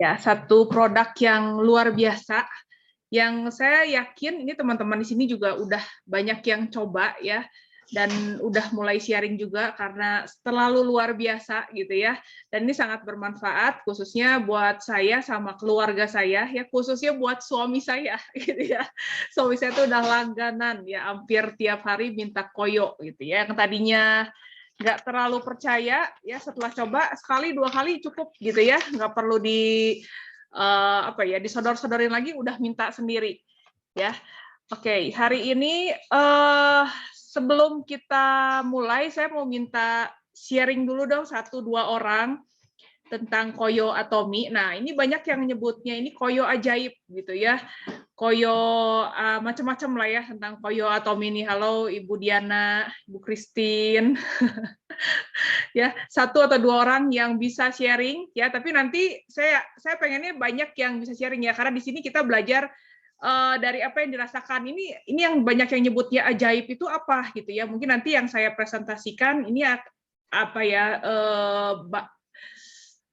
Ya, satu produk yang luar biasa, yang saya yakin ini teman-teman di sini juga udah banyak yang coba ya, dan udah mulai sharing juga karena terlalu luar biasa gitu ya. Dan ini sangat bermanfaat khususnya buat saya sama keluarga saya ya, khususnya buat suami saya gitu ya. Suami saya tuh udah langganan ya, hampir tiap hari minta koyo gitu ya. Yang tadinya nggak terlalu percaya ya, setelah coba sekali dua kali cukup gitu ya, nggak perlu disodor-sodorin lagi, udah minta sendiri ya. Oke, hari ini sebelum kita mulai saya mau minta sharing dulu dong satu dua orang tentang koyo atomi. Nah, ini banyak yang nyebutnya ini koyo ajaib gitu ya. Koyo macam-macam lah ya tentang koyo atomi ini. Halo Ibu Diana, Ibu Christine. Ya, satu atau dua orang yang bisa sharing ya, tapi nanti saya pengennya banyak yang bisa sharing ya, karena di sini kita belajar dari apa yang dirasakan. Ini yang banyak yang nyebutnya ajaib itu apa gitu ya. Mungkin nanti yang saya presentasikan ini apa ya,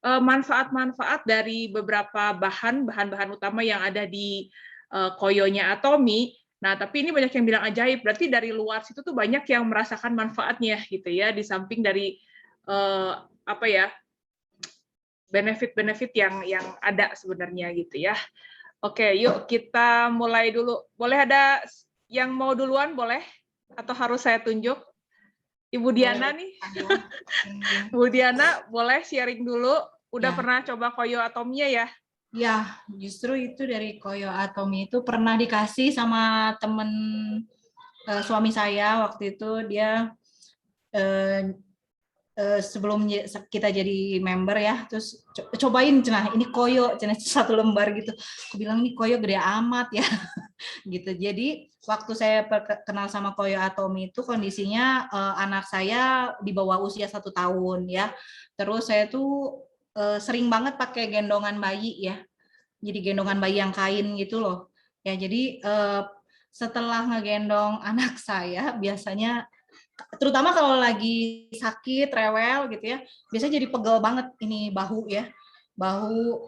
manfaat-manfaat dari beberapa bahan-bahan utama yang ada di koyonya atomi. Nah, tapi ini banyak yang bilang ajaib, berarti dari luar situ tuh banyak yang merasakan manfaatnya gitu ya, di samping dari apa ya, benefit-benefit yang ada sebenarnya gitu ya. Oke, yuk kita mulai dulu. Boleh ada yang mau duluan, boleh? Atau harus saya tunjuk? Ibu Diana nih. Bu Diana, boleh sharing dulu? Udah pernah coba koyo atomnya ya? Ya, justru itu dari koyo atomi itu pernah dikasih sama temen suami saya waktu itu. Dia sebelum kita jadi member ya, terus cobain cenah ini koyo cenah satu lembar gitu. Aku bilang nih koyo gede amat ya gitu. Jadi waktu saya kenal sama koyo atomi itu kondisinya anak saya di bawah usia 1 tahun ya. Terus saya tuh sering banget pakai gendongan bayi ya. Jadi gendongan bayi yang kain gitu loh. Ya jadi setelah ngegendong anak saya biasanya, terutama kalau lagi sakit, rewel gitu ya, biasanya jadi pegel banget ini bahu ya. Bahu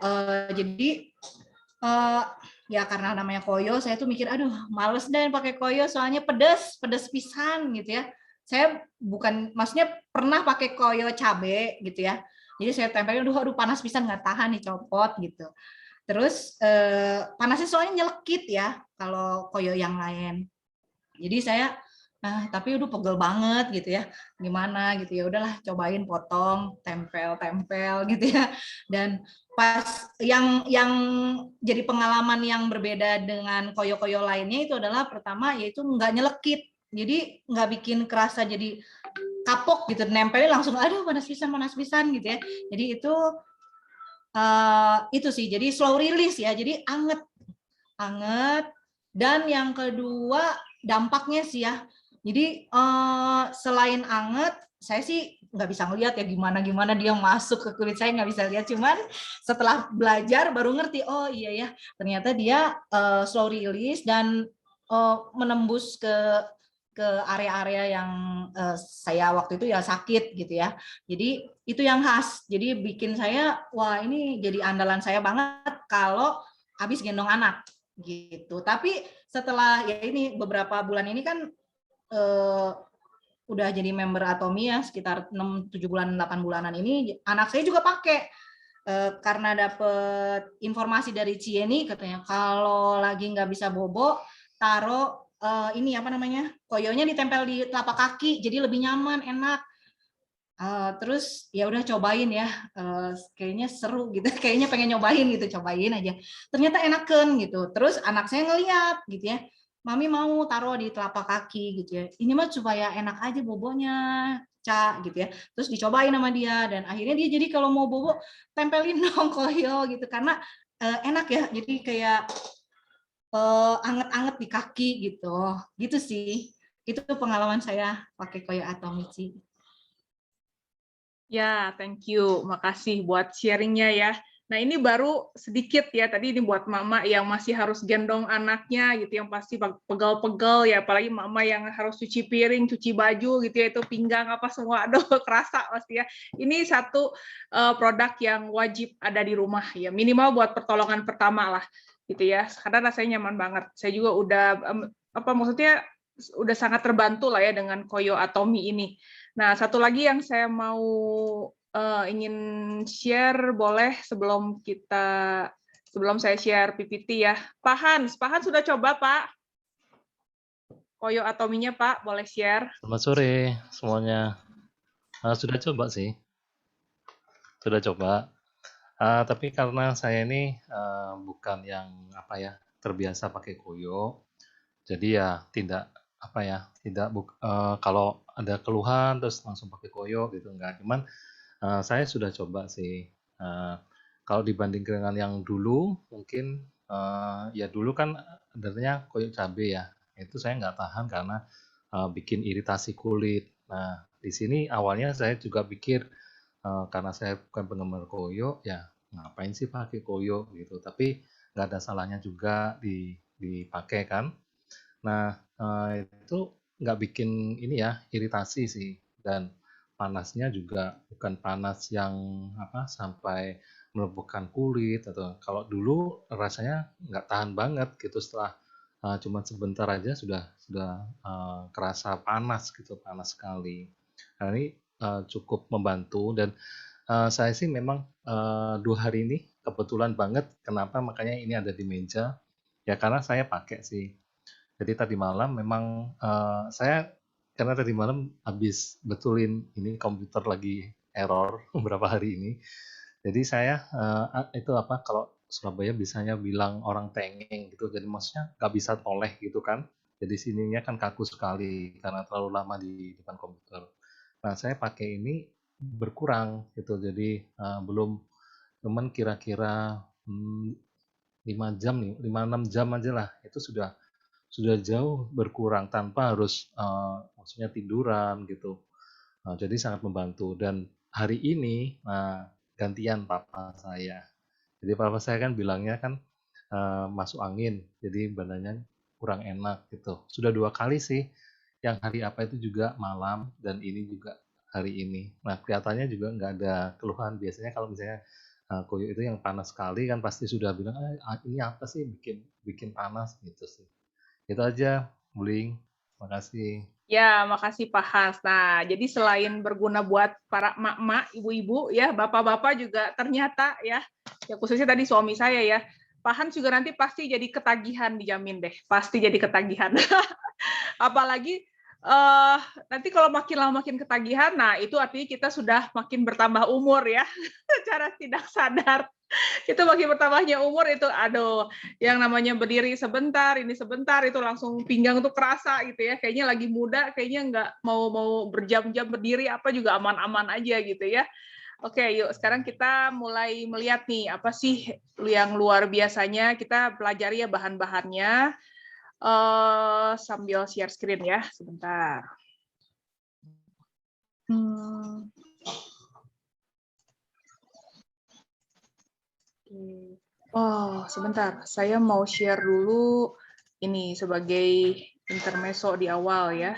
jadi ya karena namanya koyo, saya tuh mikir aduh males deh pakai koyo soalnya pedes pisan gitu ya. Saya maksudnya pernah pakai koyo cabe gitu ya. Jadi saya tempelin aduh panas pisan nggak tahan nih copot gitu. Terus panasnya soalnya nyelekit ya kalau koyo yang lain. Jadi saya tapi udah pegel banget gitu ya. Gimana gitu ya udahlah cobain potong, tempel gitu ya. Dan pas yang jadi pengalaman yang berbeda dengan koyo-koyo lainnya itu adalah pertama yaitu nggak nyelekit. Jadi nggak bikin kerasa jadi kapok gitu, nempelin langsung aduh panas pisan gitu ya. Jadi itu sih, jadi slow release ya, jadi anget. Dan yang kedua dampaknya sih ya, jadi selain anget, saya sih nggak bisa ngeliat ya gimana dia masuk ke kulit saya, nggak bisa lihat, cuman setelah belajar baru ngerti oh iya ya ternyata dia slow release dan menembus ke area-area yang saya waktu itu ya sakit gitu ya. Jadi itu yang khas. Jadi bikin saya wah ini jadi andalan saya banget kalau habis gendong anak gitu. Tapi setelah ya ini beberapa bulan ini kan udah jadi member Atomi ya sekitar 6-7 bulan 8 bulanan ini anak saya juga pakai karena dapet informasi dari Cieni katanya kalau lagi nggak bisa bobo taruh ini apa namanya koyonya ditempel di telapak kaki jadi lebih nyaman enak. Terus ya udah cobain ya, kayaknya seru gitu, kayaknya pengen nyobain gitu, cobain aja. Ternyata enakan gitu. Terus anak saya ngeliat gitu ya, mami mau taruh di telapak kaki gitu ya. Ini mah supaya enak aja bobonya, Ca gitu ya. Terus dicobain sama dia dan akhirnya dia jadi kalau mau bobo tempelin dong koyo gitu karena enak ya. Jadi kayak anget-anget di kaki gitu. Gitu sih. Itu pengalaman saya pakai koyo Atomici. Ya, thank you. Makasih buat sharingnya ya. Nah, ini baru sedikit ya, tadi ini buat mama yang masih harus gendong anaknya gitu, yang pasti pegel-pegel ya, apalagi mama yang harus cuci piring, cuci baju gitu ya, itu pinggang apa semua, aduh kerasa pasti ya. Ini satu produk yang wajib ada di rumah ya, minimal buat pertolongan pertama lah gitu ya, karena rasanya nyaman banget. Saya juga udah maksudnya udah sangat terbantu lah ya dengan Koyo Atomi ini. Nah, satu lagi yang saya mau ingin share boleh sebelum saya share PPT ya. Pak Hans sudah coba Pak? Koyo Atominya Pak, boleh share? Selamat sore semuanya. Sudah coba sih, sudah coba. Tapi karena saya ini bukan yang terbiasa pakai Koyo, jadi ya tidak kalau ada keluhan terus langsung pakai Koyo gitu enggak. Cuman saya sudah coba sih. Kalau dibandingkan dengan yang dulu, mungkin ya dulu kan adanya Koyo cabe ya. Itu saya nggak tahan karena bikin iritasi kulit. Nah, di sini awalnya saya juga pikir karena saya bukan penggemar Koyo, ya ngapain sih pakai Koyo gitu. Tapi nggak ada salahnya juga dipakai kan. Nah, itu nggak bikin ini ya iritasi sih, dan panasnya juga bukan panas yang sampai melumpuhkan kulit, atau kalau dulu rasanya nggak tahan banget gitu, setelah cuma sebentar aja sudah kerasa panas gitu, panas sekali. Nah, ini cukup membantu, dan saya sih memang 2 hari ini kebetulan banget, kenapa makanya ini ada di meja, ya karena saya pakai sih. Jadi tadi malam memang saya, karena tadi malam habis betulin ini komputer lagi error beberapa hari ini. Jadi saya kalau Surabaya bisanya bilang orang tengeng gitu. Jadi maksudnya nggak bisa toleh gitu kan. Jadi sininya kan kaku sekali karena terlalu lama di depan komputer. Nah, saya pakai ini berkurang gitu. Jadi belum, cuman kira-kira 5 jam nih, 5-6 jam aja lah. Itu sudah jauh berkurang tanpa harus maksudnya tiduran gitu. Jadi sangat membantu, dan hari ini gantian papa saya. Jadi papa saya kan bilangnya kan masuk angin, jadi badannya kurang enak gitu. Sudah 2 kali sih, yang hari apa itu juga malam, dan ini juga hari ini. Nah, kelihatannya juga nggak ada keluhan. Biasanya kalau misalnya koyo itu yang panas sekali kan pasti sudah bilang, ini apa sih bikin bikin panas gitu sih. Itu aja, Bling. Makasih. Ya, makasih Pak Hans. Nah, jadi selain berguna buat para emak-emak, ibu-ibu, ya, bapak-bapak juga ternyata ya khususnya tadi suami saya ya, Pak Hans juga nanti pasti jadi ketagihan, dijamin deh, pasti jadi ketagihan. Apalagi nanti kalau makin lama makin ketagihan, nah itu artinya kita sudah makin bertambah umur ya, secara tidak sadar. Itu makin bertambahnya umur itu, aduh, yang namanya berdiri sebentar, ini sebentar, itu langsung pinggang tuh kerasa gitu ya. Kayaknya lagi muda, kayaknya nggak mau berjam-jam berdiri apa juga aman-aman aja gitu ya. Oke, yuk sekarang kita mulai melihat nih apa sih yang luar biasanya, kita pelajari ya bahan-bahannya sambil share screen ya, sebentar. Oh, sebentar. Saya mau share dulu ini sebagai intermezzo di awal ya.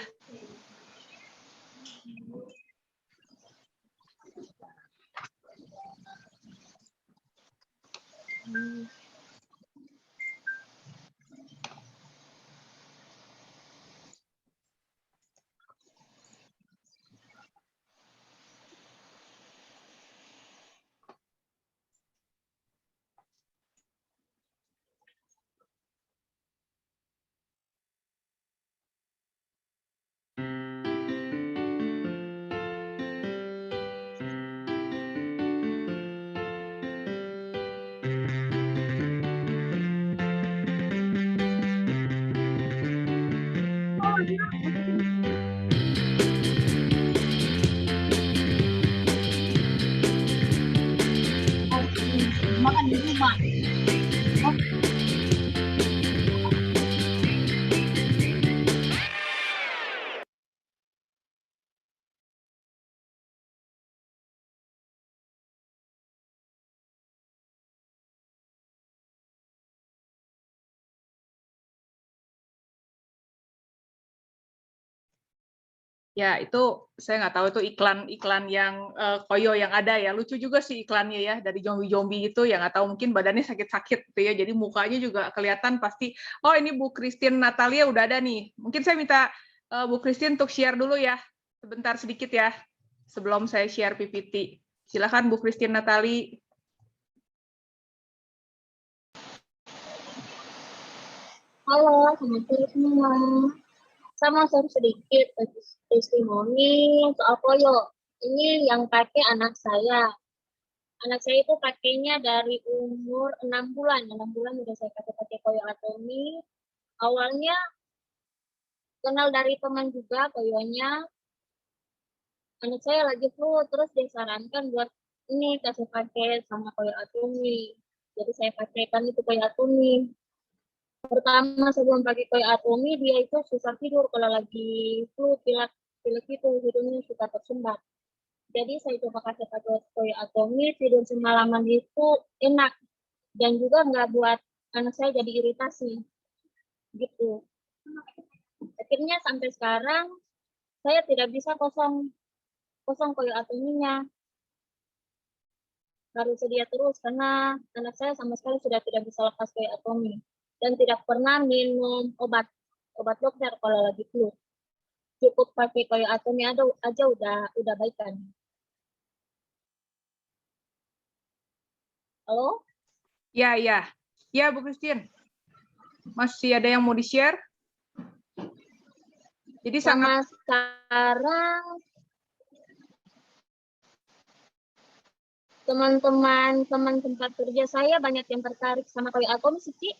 Makan di rumah. Ya, itu saya nggak tahu itu iklan yang koyo yang ada ya. Lucu juga sih iklannya ya, dari zombie-zombie itu yang nggak tahu mungkin badannya sakit-sakit gitu ya. Jadi mukanya juga kelihatan pasti, oh ini Bu Christine Natalia udah ada nih. Mungkin saya minta Bu Christine untuk share dulu ya, sebentar sedikit ya, sebelum saya share PPT. Silakan Bu Christine Natali. Halo, selamat sore semua. Saya mau share sedikit testimoni soal koyo. Ini yang pakai anak saya. Anak saya itu pakainya dari umur 6 bulan. 6 bulan udah saya pakai koyo atomi. Awalnya kenal dari teman juga koyonya. Anak saya lagi flu, terus disarankan buat ini kasih pakai sama koyo atomi. Jadi saya pakaikan itu koyo atomi. Pertama sebelum pakai koyo atomi, dia itu susah tidur kalau lagi flu, pilek itu hidungnya suka tersumbat. Jadi saya coba kasih pakai koyo atomi, tidur semalaman itu enak dan juga nggak buat anak saya jadi iritasi gitu. Akhirnya sampai sekarang saya tidak bisa kosong koyo atominya, harus sedia terus karena anak saya sama sekali sudah tidak bisa lepas koyo atomi dan tidak pernah minum obat dokter kalau lagi flu. Cukup pakai koyo atomi aja udah baik kan. Halo? Ya, Bu Christine. Masih ada yang mau di-share? Jadi sama sekarang teman tempat kerja saya banyak yang tertarik sama koyo atomi sih, Ci.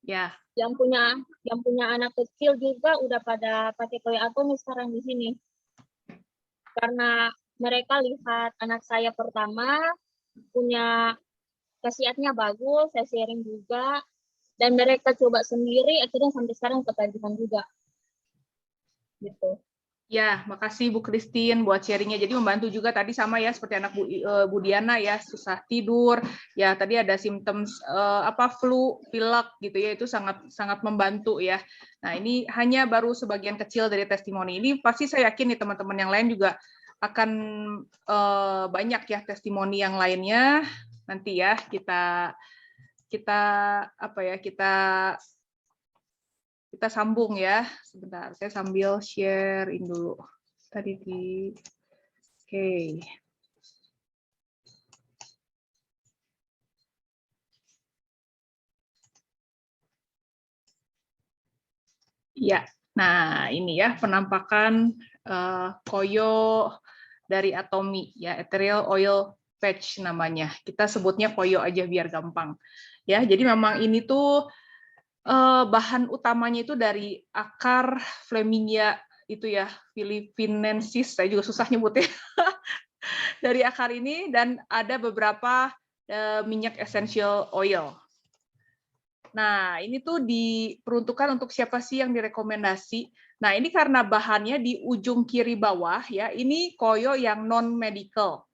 Ya. Yang punya anak kecil juga udah pada pakai koyo atomi sekarang di sini. Karena mereka lihat anak saya pertama punya khasiatnya bagus, saya sharing juga, dan mereka coba sendiri, akhirnya sampai sekarang ketagihan juga. Gitu. Ya, makasih Bu Christine buat sharingnya. Jadi membantu juga tadi sama ya seperti anak Bu Diana ya, susah tidur. Ya, tadi ada symptoms flu, pilek gitu ya, itu sangat membantu ya. Nah, ini hanya baru sebagian kecil dari testimoni. Ini pasti saya yakin nih teman-teman yang lain juga akan banyak ya testimoni yang lainnya. Nanti ya kita sambung ya. Sebentar, saya sambil share-in dulu. Tadi oke. Ya, nah ini ya penampakan koyo dari atomi ya, ethereal oil patch namanya. Kita sebutnya koyo aja biar gampang. Ya, jadi memang ini tuh bahan utamanya itu dari akar Flaminia itu ya, Philippinensis, saya juga susah nyebutnya. Dari akar ini dan ada beberapa minyak essential oil. Nah, ini tuh diperuntukkan untuk siapa sih yang direkomendasi? Nah, ini karena bahannya di ujung kiri bawah ya, ini koyo yang non medical.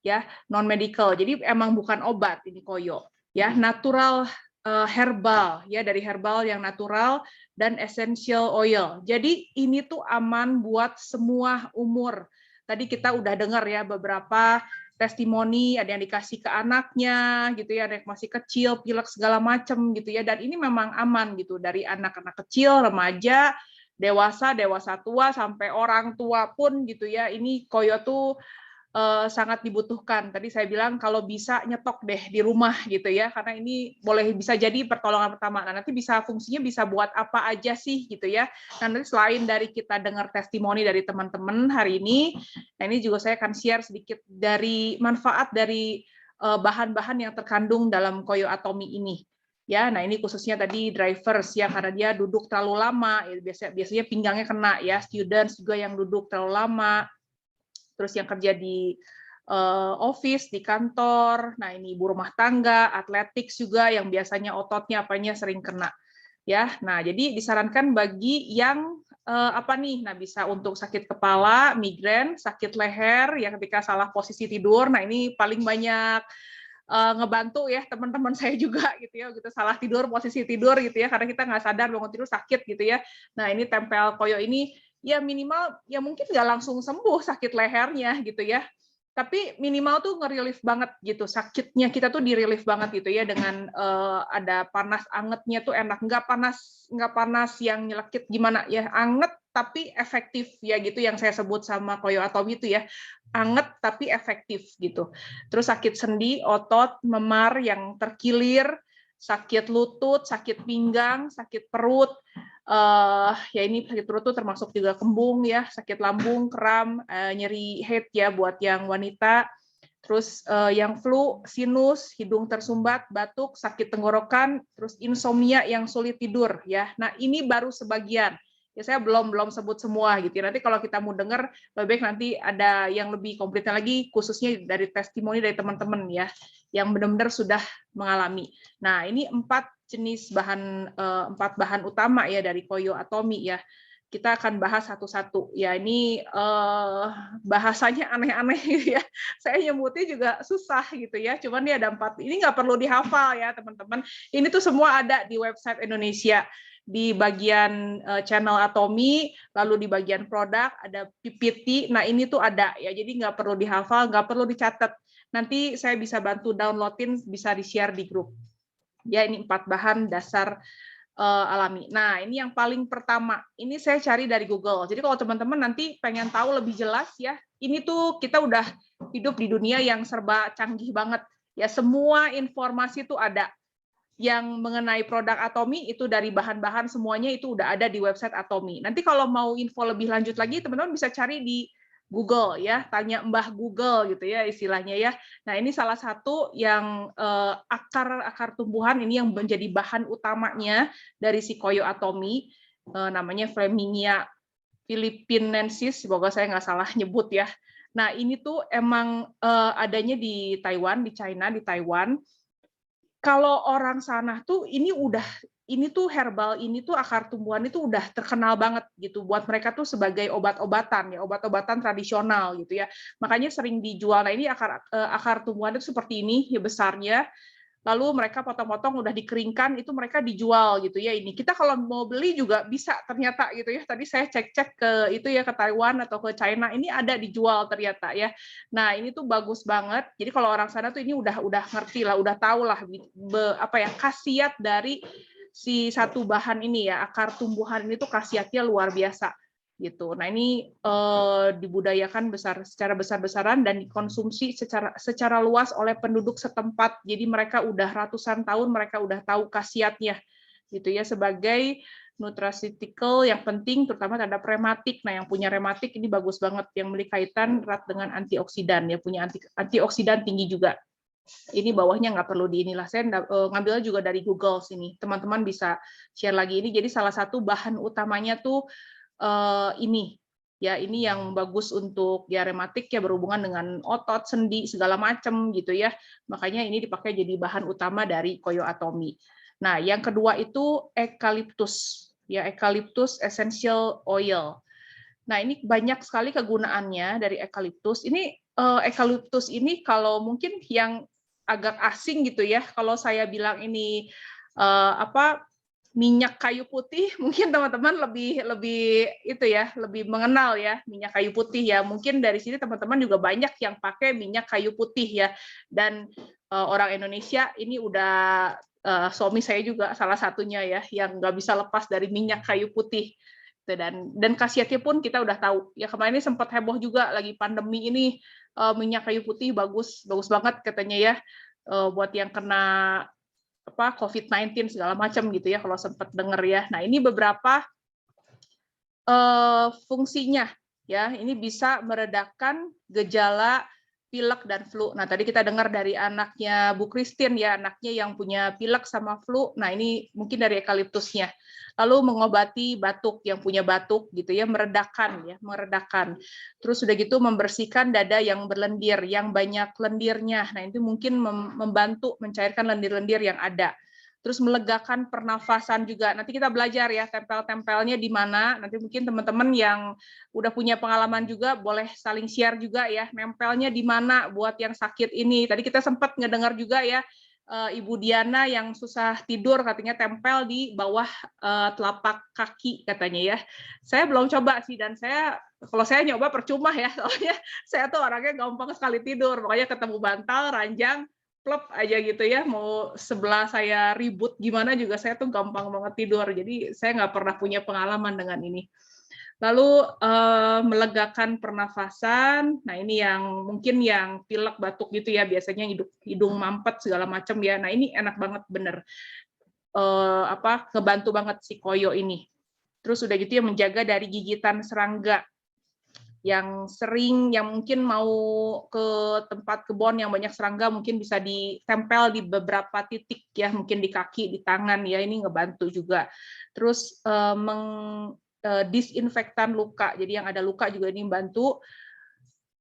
Ya, non medical. Jadi emang bukan obat ini koyo. Ya, natural herbal ya, dari herbal yang natural dan essential oil. Jadi ini tuh aman buat semua umur. Tadi kita udah dengar ya beberapa testimoni, ada yang dikasih ke anaknya gitu ya, ada yang masih kecil, pilek segala macam gitu ya, dan ini memang aman gitu dari anak-anak kecil, remaja, dewasa tua sampai orang tua pun gitu ya. Ini koyo tuh sangat dibutuhkan. Tadi saya bilang kalau bisa nyetok deh di rumah gitu ya, karena ini bisa jadi pertolongan pertama. Nah, nanti fungsinya bisa buat apa aja sih gitu ya. Nah, nanti selain dari kita dengar testimoni dari teman-teman hari ini, nah ini juga saya akan share sedikit dari manfaat dari bahan-bahan yang terkandung dalam koyo atomi ini. Ya, nah ini khususnya tadi drivers ya, karena dia duduk terlalu lama, ya, biasanya pinggangnya kena ya, students juga yang duduk terlalu lama, terus yang kerja di office, di kantor, nah ini ibu rumah tangga, atletik juga yang biasanya ototnya apanya sering kena. Ya, nah jadi disarankan bagi yang nah bisa untuk sakit kepala, migrain, sakit leher, yang ketika salah posisi tidur, nah ini paling banyak ngebantu ya teman-teman saya juga gitu ya, gitu salah tidur, posisi tidur gitu ya, karena kita nggak sadar bangun tidur sakit gitu ya. Nah ini tempel koyo ini ya minimal ya mungkin nggak langsung sembuh sakit lehernya gitu ya. Tapi minimal tuh nge-relief banget gitu, sakitnya kita tuh di-relief banget gitu ya dengan ada panas angetnya tuh enak, nggak panas yang nyelekit gimana ya, anget tapi efektif ya gitu yang saya sebut sama Koyo Atomi itu ya, anget tapi efektif gitu. Terus sakit sendi, otot, memar yang terkilir, sakit lutut, sakit pinggang, sakit perut, ya ini sakit perut tuh termasuk juga kembung ya, sakit lambung, kram, nyeri head ya buat yang wanita. Terus yang flu, sinus, hidung tersumbat, batuk, sakit tenggorokan, terus insomnia yang sulit tidur ya. Nah, ini baru sebagian. Ya saya belum sebut semua gitu. Nanti kalau kita mau dengar, lebih baik nanti ada yang lebih komplitnya lagi khususnya dari testimoni dari teman-teman ya yang benar-benar sudah mengalami. Nah, ini 4 bahan utama ya dari Koyo Atomi ya. Kita akan bahas satu-satu. Ya ini bahasanya aneh-aneh gitu ya. Saya nyebutnya juga susah gitu ya. Cuman ini ada 4. Ini nggak perlu dihafal ya teman-teman. Ini tuh semua ada di website Indonesia. Di bagian channel Atomi, lalu di bagian produk ada PPT. Nah ini tuh ada ya. Jadi nggak perlu dihafal, nggak perlu dicatat. Nanti saya bisa bantu downloadin, bisa di-share di grup. Ya ini 4 bahan dasar alami. Nah ini yang paling pertama, ini saya cari dari Google. Jadi kalau teman-teman nanti pengen tahu lebih jelas ya, ini tuh kita udah hidup di dunia yang serba canggih banget. Ya semua informasi itu ada. Yang mengenai produk Atomi itu dari bahan-bahan semuanya itu udah ada di website Atomi. Nanti kalau mau info lebih lanjut lagi, teman-teman bisa cari di Google ya, tanya Mbah Google gitu ya istilahnya ya. Nah ini salah satu yang akar tumbuhan ini yang menjadi bahan utamanya dari si Koyo Atomi, namanya Flaminia philippinensis, semoga saya nggak salah nyebut ya. Nah ini tuh emang adanya di Taiwan, di China, di Taiwan. Kalau orang sana tuh ini tuh herbal, ini tuh akar tumbuhan itu udah terkenal banget gitu buat mereka tuh sebagai obat-obatan ya, obat-obatan tradisional gitu ya. Makanya sering dijual. Nah, ini akar tumbuhan itu seperti ini ya besarnya. Lalu mereka potong-potong udah dikeringkan itu mereka dijual gitu ya ini. Kita kalau mau beli juga bisa ternyata gitu ya. Tadi saya cek-cek ke itu ya ke Taiwan atau ke China ini ada dijual ternyata ya. Nah, ini tuh bagus banget. Jadi kalau orang sana tuh ini udah ngerti lah, udah tahu lah apa ya khasiat dari si satu bahan ini ya, akar tumbuhan ini tuh khasiatnya luar biasa gitu. Nah ini dibudayakan secara besar-besaran dan dikonsumsi secara luas oleh penduduk setempat. Jadi mereka udah ratusan tahun mereka udah tahu khasiatnya gitu ya sebagai nutraceutical yang penting terutama terhadap rematik. Nah yang punya rematik ini bagus banget yang memiliki kaitan erat dengan antioksidan ya punya antioksidan tinggi juga. Ini bawahnya nggak perlu di inilah saya ngambilnya juga dari Google sini. Teman-teman bisa share lagi ini. Jadi salah satu bahan utamanya tuh ini ya ini yang bagus untuk ya rematik ya berhubungan dengan otot, sendi segala macam gitu ya. Makanya ini dipakai jadi bahan utama dari Koyo Atomi. Nah, yang kedua itu eucalyptus ya eucalyptus essential oil. Nah, ini banyak sekali kegunaannya dari eucalyptus. Ini eucalyptus ini kalau mungkin yang agak asing gitu ya. Kalau saya bilang ini minyak kayu putih, mungkin teman-teman lebih itu ya, lebih mengenal ya minyak kayu putih ya. Mungkin dari sini teman-teman juga banyak yang pakai minyak kayu putih ya. Dan orang Indonesia ini udah suami saya juga salah satunya ya yang nggak bisa lepas dari minyak kayu putih. Dan khasiatnya pun kita udah tahu. Ya kemarin ini sempat heboh juga lagi pandemi ini minyak kayu putih bagus banget katanya ya buat yang kena COVID-19 segala macam gitu ya kalau sempat dengar ya. Nah ini beberapa fungsinya ya. Ini bisa meredakan gejala pilek dan flu. Nah tadi kita dengar dari anaknya Bu Christine ya, anaknya yang punya pilek sama flu. Nah ini mungkin dari eukaliptusnya. Lalu mengobati batuk yang punya batuk gitu ya, meredakan. Terus sudah gitu membersihkan dada yang berlendir, yang banyak lendirnya. Nah itu mungkin membantu mencairkan lendir-lendir yang ada. Terus melegakan pernafasan juga. Nanti kita belajar ya tempel-tempelnya di mana. Nanti mungkin teman-teman yang udah punya pengalaman juga boleh saling share juga ya. Nempelnya di mana buat yang sakit ini. Tadi kita sempat ngedengar juga ya Ibu Diana yang susah tidur katanya tempel di bawah telapak kaki katanya ya. Saya belum coba sih, dan kalau saya nyoba percuma ya, soalnya saya tuh orangnya gampang sekali tidur, makanya ketemu bantal, ranjang, plep aja gitu ya, mau sebelah saya ribut gimana juga saya tuh gampang banget tidur, jadi saya nggak pernah punya pengalaman dengan ini. Lalu melegakan pernafasan, nah ini yang mungkin yang pilek batuk gitu ya, biasanya hidung mampet segala macam ya. Nah ini enak banget bener, ngebantu banget si koyo ini. Terus udah gitu ya menjaga dari gigitan serangga yang sering, yang mungkin mau ke tempat kebun yang banyak serangga, mungkin bisa ditempel di beberapa titik ya, mungkin di kaki, di tangan ya, ini ngebantu juga. Terus disinfektan luka, jadi yang ada luka juga ini membantu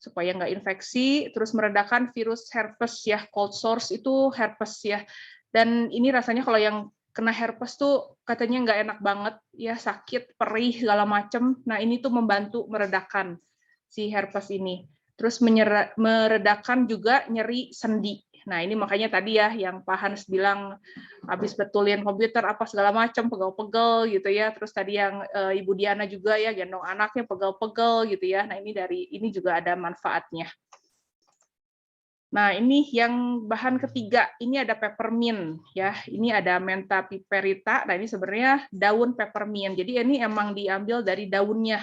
supaya nggak infeksi. Terus meredakan virus herpes ya, cold sores itu herpes ya, dan ini rasanya kalau yang kena herpes tuh katanya nggak enak banget ya, sakit, perih segala macem. Nah ini tuh membantu meredakan si herpes ini. Terus meredakan juga nyeri sendi. Nah ini makanya tadi ya yang Pak Hans bilang habis betulin komputer apa segala macam, pegel-pegel gitu ya. Terus tadi yang Ibu Diana juga ya gendong anaknya pegel-pegel gitu ya. Nah ini juga ada manfaatnya. Nah ini yang bahan ketiga, ini ada peppermint ya. Ini ada Mentha piperita. Nah ini sebenarnya daun peppermint. Jadi ini emang diambil dari daunnya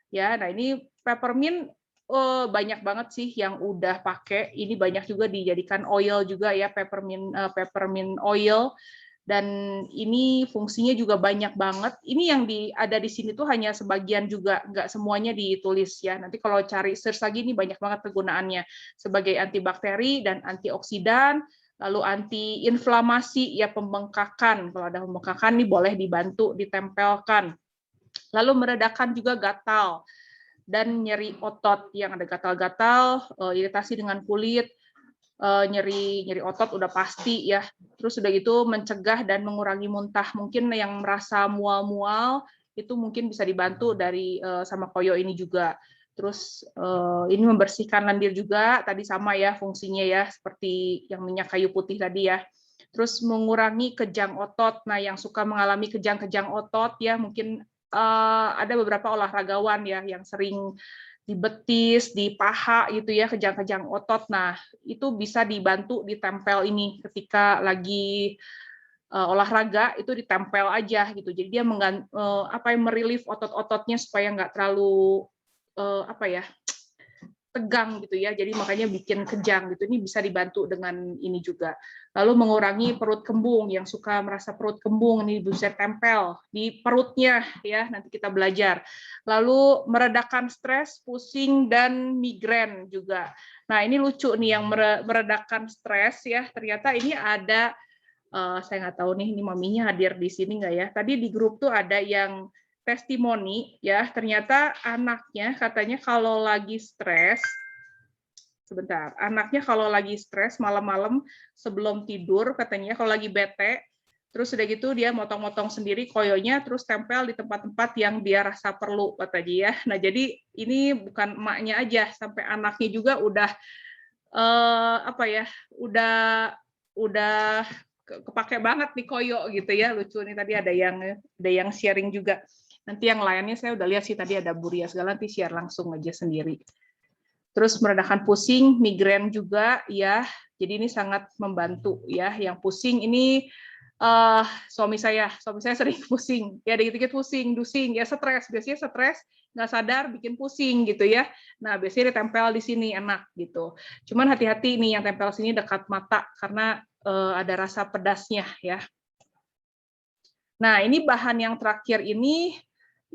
ya. Nah ini peppermint banyak banget sih yang udah pakai. Ini banyak juga dijadikan oil juga ya, peppermint oil. Dan ini fungsinya juga banyak banget. Ini yang ada di sini tuh hanya sebagian juga, nggak semuanya ditulis ya. Nanti kalau cari search lagi ini banyak banget kegunaannya sebagai antibakteri dan antioksidan, lalu anti-inflamasi ya, pembengkakan. Kalau ada pembengkakan ini boleh dibantu ditempelkan. Lalu meredakan juga gatal dan nyeri otot, yang ada gatal-gatal, iritasi dengan kulit, nyeri otot udah pasti ya. Terus udah gitu mencegah dan mengurangi muntah. Mungkin yang merasa mual-mual itu mungkin bisa dibantu dari sama koyo ini juga. Terus ini membersihkan lendir juga, tadi sama ya fungsinya ya, seperti yang minyak kayu putih tadi ya. Terus mengurangi kejang otot. Nah yang suka mengalami kejang-kejang otot ya, mungkin ada beberapa olahragawan ya yang sering di betis, di paha gitu ya, kejang-kejang otot. Nah, itu bisa dibantu ditempel ini ketika lagi olahraga, itu ditempel aja gitu. Jadi dia merelief otot-ototnya supaya nggak terlalu tegang gitu ya, jadi makanya bikin kejang gitu. Ini bisa dibantu dengan ini juga. Lalu mengurangi perut kembung, yang suka merasa perut kembung ini bisa tempel di perutnya ya, nanti kita belajar. Lalu meredakan stres, pusing dan migrain juga. Nah ini lucu nih yang meredakan stres ya, ternyata ini ada saya nggak tahu nih ini maminya hadir di sini nggak ya. Tadi di grup tuh ada yang testimoni ya, ternyata anaknya katanya kalau lagi stres, sebentar, anaknya kalau lagi stres malam-malam sebelum tidur katanya kalau lagi bete, terus udah gitu dia motong-motong sendiri koyonya, terus tempel di tempat-tempat yang dia rasa perlu katanya ya. Nah jadi ini bukan emaknya aja, sampai anaknya juga udah udah kepake banget nih koyo gitu ya, lucu nih. Tadi ada yang sharing juga. Nanti yang lainnya saya udah lihat sih, tadi ada Buria segala, nanti share langsung aja sendiri. Terus meredakan pusing, migrain juga ya. Jadi ini sangat membantu ya. Yang pusing ini suami saya sering pusing. Ya dikit-dikit pusing, dusing, ya stres. Biasanya stres nggak sadar bikin pusing gitu ya. Nah, biasanya ditempel di sini enak gitu. Cuman hati-hati nih yang tempel sini dekat mata karena ada rasa pedasnya ya. Nah, ini bahan yang terakhir ini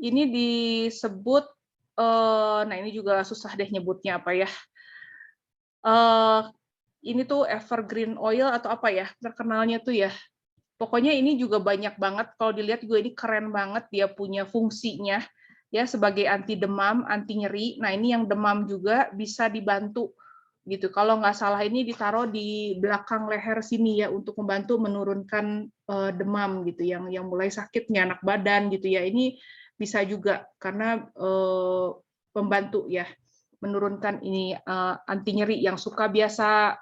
disebut, nah ini juga susah deh nyebutnya apa ya. Ini tuh evergreen oil atau apa ya, terkenalnya tuh ya. Pokoknya ini juga banyak banget, kalau dilihat juga ini keren banget, dia punya fungsinya ya sebagai anti demam, anti nyeri. Nah ini yang demam juga bisa dibantu gitu. Kalau nggak salah ini ditaruh di belakang leher sini ya untuk membantu menurunkan demam gitu, yang mulai sakit nggak enak badan gitu ya. Ini bisa juga karena pembantu ya menurunkan ini anti nyeri yang suka biasa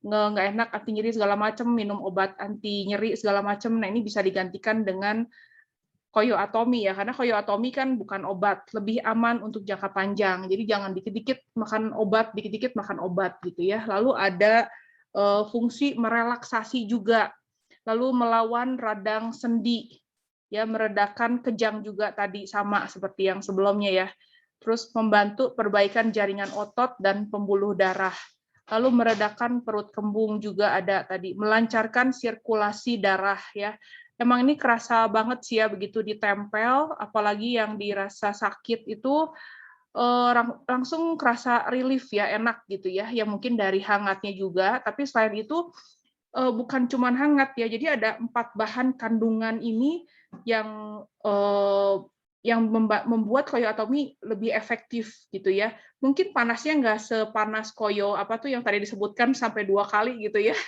nggak enak, anti nyeri segala macam, minum obat anti nyeri segala macam. Nah, ini bisa digantikan dengan Koyo Atomi ya, karena Koyo Atomi kan bukan obat, lebih aman untuk jangka panjang. Jadi jangan dikit-dikit makan obat, dikit-dikit makan obat gitu ya. Lalu ada fungsi merelaksasi juga. Lalu melawan radang sendi, ya, meredakan kejang juga tadi sama seperti yang sebelumnya ya. Terus membantu perbaikan jaringan otot dan pembuluh darah. Lalu meredakan perut kembung juga ada tadi, melancarkan sirkulasi darah ya. Emang ini kerasa banget sih ya begitu ditempel, apalagi yang dirasa sakit itu langsung kerasa relief ya, enak gitu ya. Ya mungkin dari hangatnya juga, tapi selain itu bukan cuma hangat ya. Jadi ada 4 bahan kandungan ini yang membuat Koyo Atomi lebih efektif gitu ya. Mungkin panasnya nggak sepanas Koyo apa tuh yang tadi disebutkan sampai 2 kali gitu ya.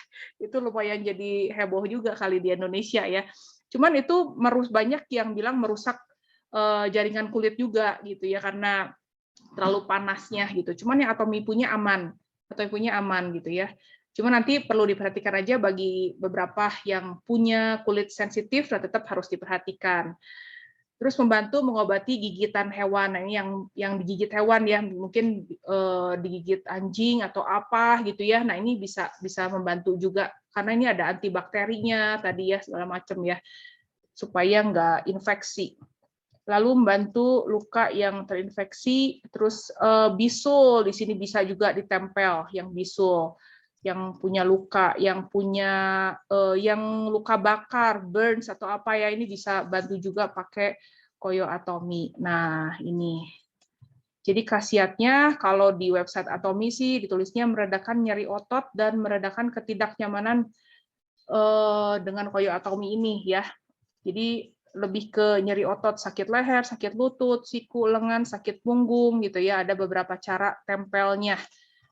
Itu lumayan jadi heboh juga kali di Indonesia ya. Cuman itu banyak yang bilang merusak jaringan kulit juga gitu ya karena terlalu panasnya gitu. Cuman yang Atomi punya aman, Atomi punya aman gitu ya. Cuma nanti perlu diperhatikan aja bagi beberapa yang punya kulit sensitif, tetap harus diperhatikan. Terus membantu mengobati gigitan hewan. Nah, ini yang digigit hewan ya, mungkin digigit anjing atau apa gitu ya. Nah, ini bisa membantu juga karena ini ada antibakterinya tadi ya segala macam ya, supaya nggak infeksi. Lalu membantu luka yang terinfeksi. Terus bisul di sini bisa juga ditempel, yang bisul, yang punya luka, yang luka bakar, burns atau apa ya, ini bisa bantu juga pakai Koyo Atomi. Nah, ini. Jadi khasiatnya kalau di website Atomi sih ditulisnya meredakan nyeri otot dan meredakan ketidaknyamanan dengan Koyo Atomi ini ya. Jadi lebih ke nyeri otot, sakit leher, sakit lutut, siku, lengan, sakit punggung gitu ya. Ada beberapa cara tempelnya.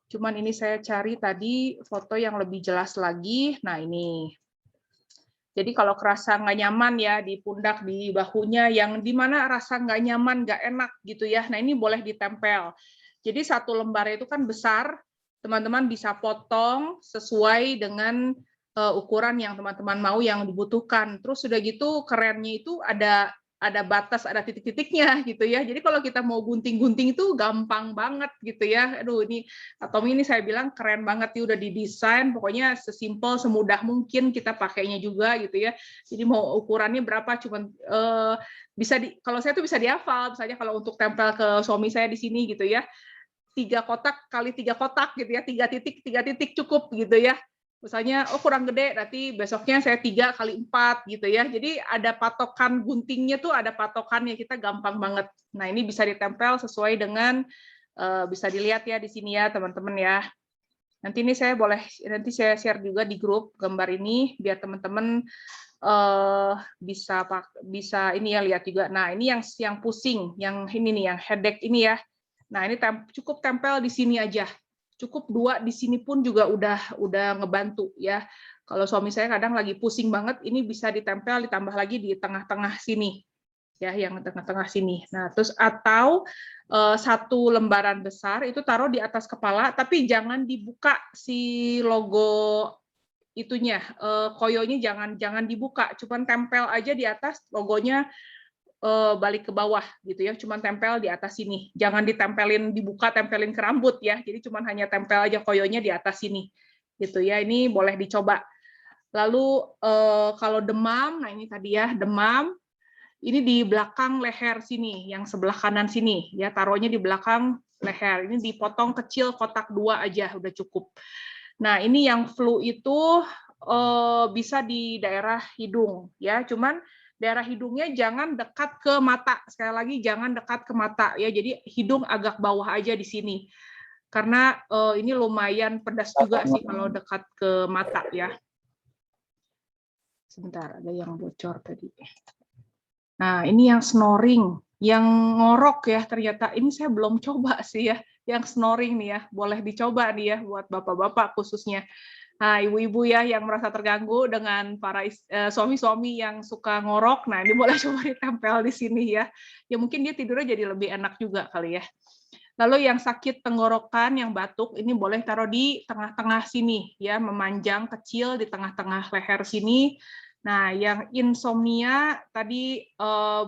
Cuman ini saya cari tadi foto yang lebih jelas lagi. Nah, ini. Jadi kalau kerasa nggak nyaman ya di pundak, di bahunya, yang dimana rasa nggak nyaman, nggak enak gitu ya. Nah, ini boleh ditempel. Jadi 1 lembar itu kan besar, teman-teman bisa potong sesuai dengan ukuran yang teman-teman mau yang dibutuhkan. Terus sudah gitu kerennya itu ada batas, ada titik-titiknya gitu ya. Jadi kalau kita mau gunting-gunting itu gampang banget gitu ya. Aduh, ini Atomi ini saya bilang keren banget ya, udah didesain pokoknya sesimpel semudah mungkin kita pakainya juga gitu ya. Jadi mau ukurannya berapa cuman kalau saya tuh bisa dihafal, misalnya kalau untuk tempel ke suami saya di sini gitu ya. 3 kotak kali 3 kotak gitu ya, 3 titik cukup gitu ya. Misalnya, kurang gede, nanti besoknya saya 3 kali 4 gitu ya. Jadi ada patokan guntingnya tuh, ada patokannya, kita gampang banget. Nah, ini bisa ditempel sesuai dengan, bisa dilihat ya di sini ya teman-teman ya. Nanti saya share juga di grup gambar ini, biar teman-teman bisa ini ya lihat juga. Nah, ini yang pusing, yang ini nih, yang headache ini ya. Nah, ini cukup tempel di sini aja. Cukup 2 di sini pun juga udah ngebantu ya. Kalau suami saya kadang lagi pusing banget, ini bisa ditempel ditambah lagi di tengah-tengah sini. Ya, yang tengah-tengah sini. Nah, terus atau 1 lembaran besar itu taruh di atas kepala, tapi jangan dibuka si logo itunya, koyonya jangan dibuka, cuman tempel aja di atas logonya. Balik ke bawah gitu ya, cuman tempel di atas sini, jangan dibuka tempelin ke rambut ya, jadi cuman hanya tempel aja koyonya di atas sini gitu ya. Ini boleh dicoba. Lalu kalau demam, nah ini tadi ya demam, ini di belakang leher sini, yang sebelah kanan sini ya, taruhnya di belakang leher, ini dipotong kecil kotak 2 aja udah cukup. Nah, ini yang flu itu bisa di daerah hidung ya, cuman daerah hidungnya jangan dekat ke mata. Sekali lagi jangan dekat ke mata ya. Jadi hidung agak bawah aja di sini. Karena ini lumayan pedas juga sih kalau dekat ke mata ya. Sebentar, ada yang bocor tadi. Nah, ini yang snoring, yang ngorok ya ternyata. Ini saya belum coba sih ya, yang snoring nih ya. Boleh dicoba nih ya buat bapak-bapak khususnya. Nah, ibu-ibu ya yang merasa terganggu dengan para suami-suami yang suka ngorok, nah ini boleh coba ditempel di sini ya. Ya mungkin dia tidurnya jadi lebih enak juga kali ya. Lalu yang sakit tenggorokan, yang batuk, ini boleh taruh di tengah-tengah sini, ya, memanjang kecil di tengah-tengah leher sini. Nah, yang insomnia tadi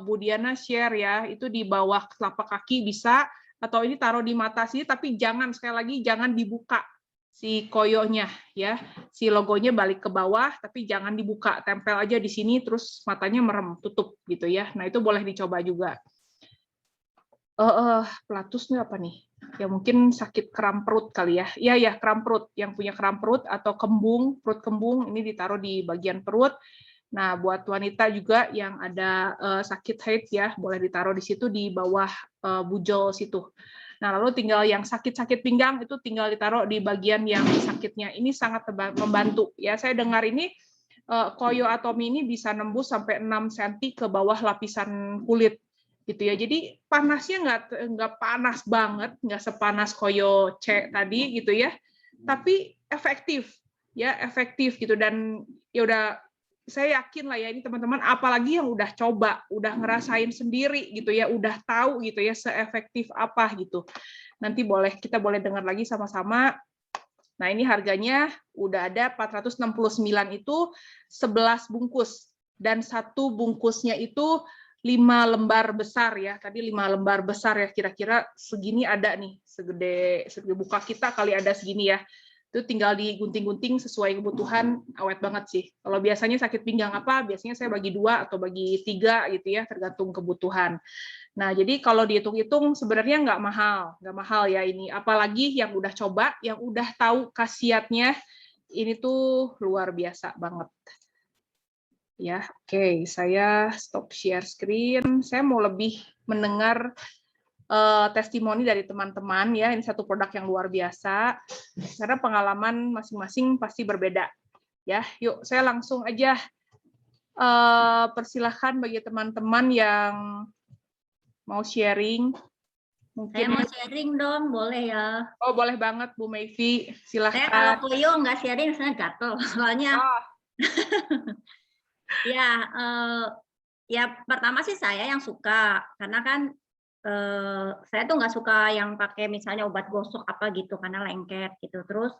Bu Diana share ya, itu di bawah telapak kaki bisa, atau ini taruh di mata sini, tapi jangan, sekali lagi jangan dibuka si koyonya, ya, si logonya balik ke bawah, tapi jangan dibuka, tempel aja di sini, terus matanya merem, tutup gitu ya. Nah, itu boleh dicoba juga. Pilatus nih apa nih? Ya mungkin sakit kram perut kali ya. Iya ya, kram perut. Yang punya kram perut atau kembung, perut kembung ini ditaruh di bagian perut. Nah, buat wanita juga yang ada sakit haid ya, boleh ditaruh di situ di bawah bujol situ. Nah, lalu tinggal yang sakit-sakit pinggang itu tinggal ditaruh di bagian yang sakitnya. Ini sangat membantu ya. Saya dengar ini koyo atomi ini bisa nembus sampai 6 cm ke bawah lapisan kulit gitu ya. Jadi panasnya nggak panas banget, nggak sepanas koyo C tadi gitu ya, tapi efektif ya, efektif gitu. Dan ya udah, saya yakin lah ya ini teman-teman, apalagi yang udah coba, udah ngerasain sendiri gitu ya, udah tahu gitu ya seefektif apa gitu. Nanti kita boleh dengar lagi sama-sama. Nah, ini harganya udah ada 469 itu 11 bungkus, dan satu bungkusnya itu 5 lembar besar ya. Tadi 5 lembar besar ya, kira-kira segini ada nih, segede buka kita kali ada segini ya. Itu tinggal digunting-gunting sesuai kebutuhan, awet banget sih. Kalau biasanya sakit pinggang apa, biasanya saya bagi 2 atau bagi 3 gitu ya, tergantung kebutuhan. Nah, jadi kalau dihitung-hitung sebenarnya nggak mahal ya ini. Apalagi yang udah coba, yang udah tahu khasiatnya, ini tuh luar biasa banget. Ya, oke, saya stop share screen. Saya mau lebih mendengar testimoni dari teman-teman ya. Ini satu produk yang luar biasa. Karena pengalaman masing-masing pasti berbeda. Ya, yuk saya langsung aja persilahkan bagi teman-teman yang mau sharing. Mungkin Saya mau sharing dong, boleh ya? Oh, boleh banget Bu Mayvi, silahkan. Saya kalau koyo nggak sharing, saya gatel. Soalnya ya pertama sih saya yang suka, karena kan saya tuh nggak suka yang pakai misalnya obat gosok apa gitu, karena lengket gitu. Terus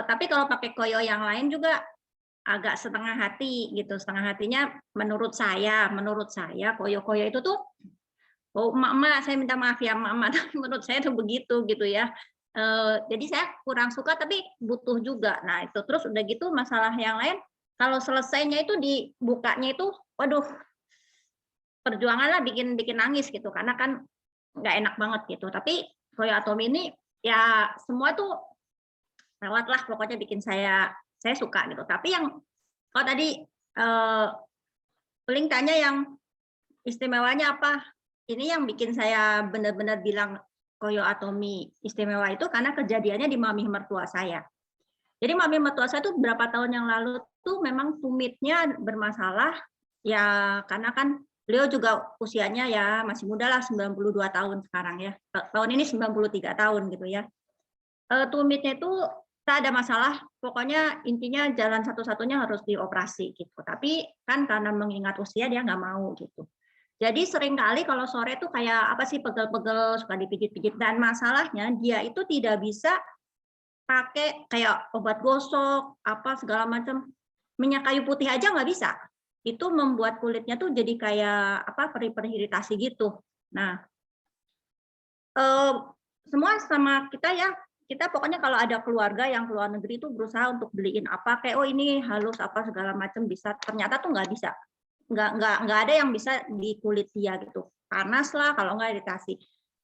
tapi kalau pakai koyo yang lain juga agak setengah hati gitu. Setengah hatinya menurut saya koyo-koyo itu tuh, oh emak-emak, saya minta maaf ya emak-emak, tapi menurut saya tuh begitu gitu ya. Jadi saya kurang suka tapi butuh juga. Nah itu terus udah gitu masalah yang lain, kalau selesainya itu dibukanya itu, waduh, perjuangan lah, bikin nangis gitu, karena kan nggak enak banget gitu. Tapi koyo atomi ini ya semua tuh lewat lah, pokoknya bikin saya suka gitu. Tapi yang kalau tadi paling tanya yang istimewanya apa? Ini yang bikin saya benar-benar bilang koyo atomi istimewa itu karena kejadiannya di mami mertua saya. Jadi mami mertua saya tuh berapa tahun yang lalu tuh memang tumitnya bermasalah ya, karena kan beliau juga usianya ya masih muda lah, 92 tahun sekarang ya. Tahun ini 93 tahun gitu ya. Tumitnya itu tak ada masalah, pokoknya intinya jalan satu-satunya harus dioperasi gitu. Tapi kan karena mengingat usia dia nggak mau gitu. Jadi seringkali kalau sore tuh kayak apa sih, pegel-pegel, suka dipijit-pijit, dan masalahnya dia itu tidak bisa pakai kayak obat gosok apa segala macam, minyak kayu putih aja nggak bisa. Itu membuat kulitnya tuh jadi kayak apa, perih-perih iritasi gitu. Nah, semua sama kita ya, kita pokoknya kalau ada keluarga yang keluar negeri itu berusaha untuk beliin apa kayak, oh ini halus apa segala macam bisa, ternyata tuh nggak bisa. Nggak ada yang bisa di kulit dia gitu, panas lah kalau nggak iritasi.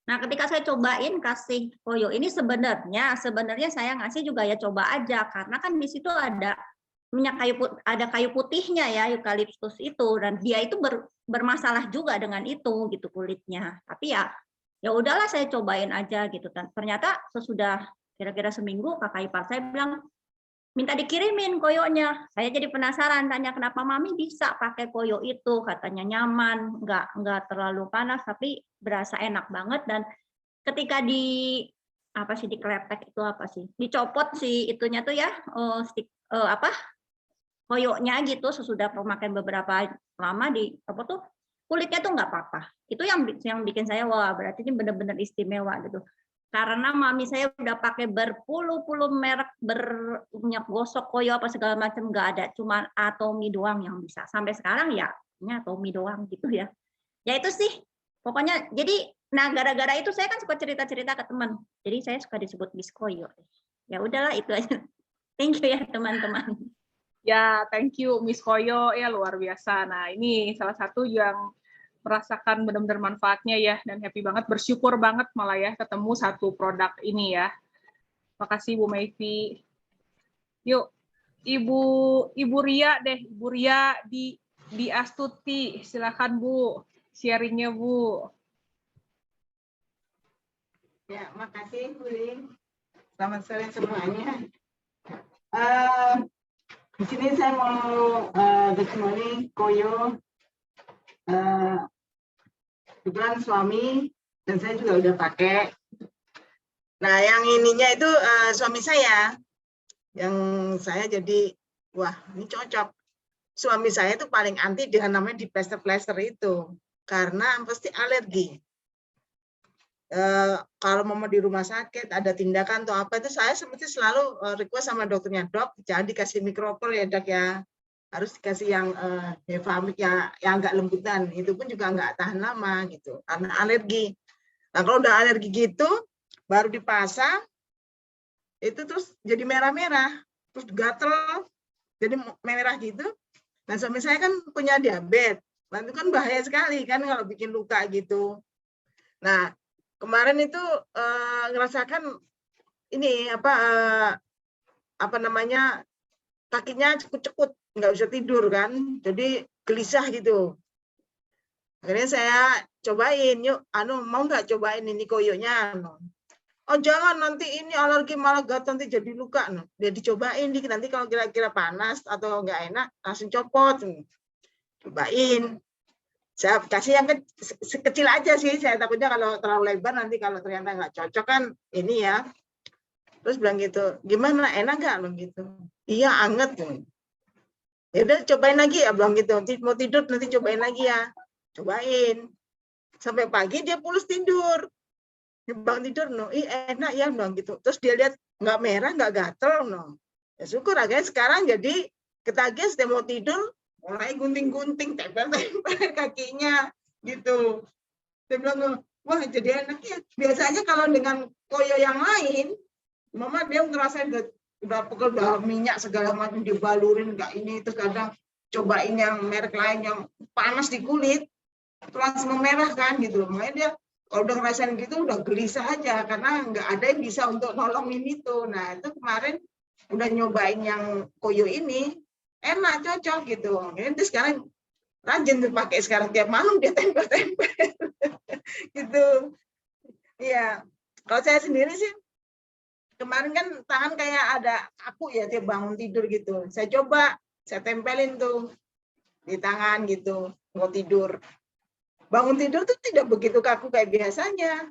Nah ketika saya cobain kasih koyo ini, sebenarnya saya ngasih juga ya coba aja, karena kan di situ ada minyak kayu putihnya ya, eukaliptus itu, dan dia itu bermasalah juga dengan itu gitu kulitnya. Tapi ya udahlah saya cobain aja gitu, dan ternyata sesudah kira-kira seminggu kakak ipar saya bilang minta dikirimin koyonya. Saya jadi penasaran, tanya kenapa mami bisa pakai koyo itu, katanya nyaman, nggak terlalu panas tapi berasa enak banget. Dan ketika diklepek itu apa sih, dicopot si itunya tuh ya, koyonya gitu, sesudah pemakaian beberapa lama dicopot tuh kulitnya tuh nggak apa-apa. Itu yang bikin saya wah berarti ini benar-benar istimewa gitu. Karena mami saya udah pakai berpuluh-puluh merek minyak gosok koyo apa segala macam nggak ada, cuma Atomy doang yang bisa. Sampai sekarang ya ini Atomy doang gitu ya. Ya itu sih. Pokoknya jadi gara-gara itu saya kan suka cerita-cerita ke teman. Jadi saya suka disebut Miss Koyo. Ya udahlah itu aja. Thank you ya teman-teman. Ya, thank you Miss Koyo, ya luar biasa. Nah, ini salah satu yang merasakan benar-benar manfaatnya ya, dan happy banget, bersyukur banget malah ya ketemu satu produk ini ya. Makasih Bu Meivi. Yuk, Ibu Ria deh, Ibu Ria di Astuti, silakan Bu, sharingnya Bu. Ya, makasih Bu Ling. Selamat sore semuanya. Di sini saya mau testimoni Koyo. Kebetulan suami dan saya juga udah pakai. Nah, yang ininya itu suami saya. Yang saya jadi, wah ini cocok. Suami saya itu paling anti dengan namanya di plester-plester itu. Karena pasti alergi. Kalau mau di rumah sakit ada tindakan atau apa itu saya seperti selalu request sama dokternya, dok jangan dikasih mikropol ya dok ya, harus dikasih yang Hevamik ya, yang agak lembutan, itu pun juga nggak tahan lama gitu karena alergi. Nah kalau udah alergi gitu baru dipasang itu terus jadi merah-merah, terus gatel jadi merah gitu. Nah suami saya kan punya diabetes, nah itu kan bahaya sekali kan kalau bikin luka gitu. Nah kemarin itu ngerasakan ini apa namanya kakinya cekut-cekut, nggak bisa tidur kan, jadi gelisah gitu. Akhirnya saya cobain, yuk, mau nggak cobain ini koyonya? Oh jangan, nanti ini alergi malah gatal nanti jadi luka. Dia dicobain, nanti kalau kira-kira panas atau nggak enak langsung copot. Cobain. Saya kasih yang kecil aja sih, saya takutnya kalau terlalu lebar nanti kalau ternyata nggak cocok kan ini ya. Terus bilang gitu, gimana enak nggak lo gitu? Iya anget. Ya udah cobain lagi ya, bilang gitu. Mau tidur nanti cobain lagi ya. Cobain. Sampai pagi dia pulas tidur. Bang tidur no, enak ya bilang gitu. Terus dia lihat nggak merah nggak gatel no. Ya syukur akhirnya sekarang jadi ketagihan setiap mau tidur mulai gunting-gunting, tempel-tempel kakinya gitu. Dia bilang, wah jadi enak ya. Biasanya kalau dengan koyo yang lain, mama dia ngerasain udah pegel, udah minyak segala macam dibalurin, nggak ini, terus kadang cobain yang merek lain yang panas di kulit, langsung merah kan gitu. Makanya dia kalau udah ngerasain gitu udah gelisah aja, karena nggak ada yang bisa untuk nolongin itu. Nah itu kemarin udah nyobain yang koyo ini, enak, cocok gitu. Jadi sekarang rajin tuh pakai sekarang tiap malam dia tempel-tempel gitu. Iya. Kalau saya sendiri sih kemarin kan tangan kayak ada kaku ya tiap bangun tidur gitu. Saya coba, saya tempelin tuh di tangan gitu mau tidur. Bangun tidur tuh tidak begitu kaku kayak biasanya.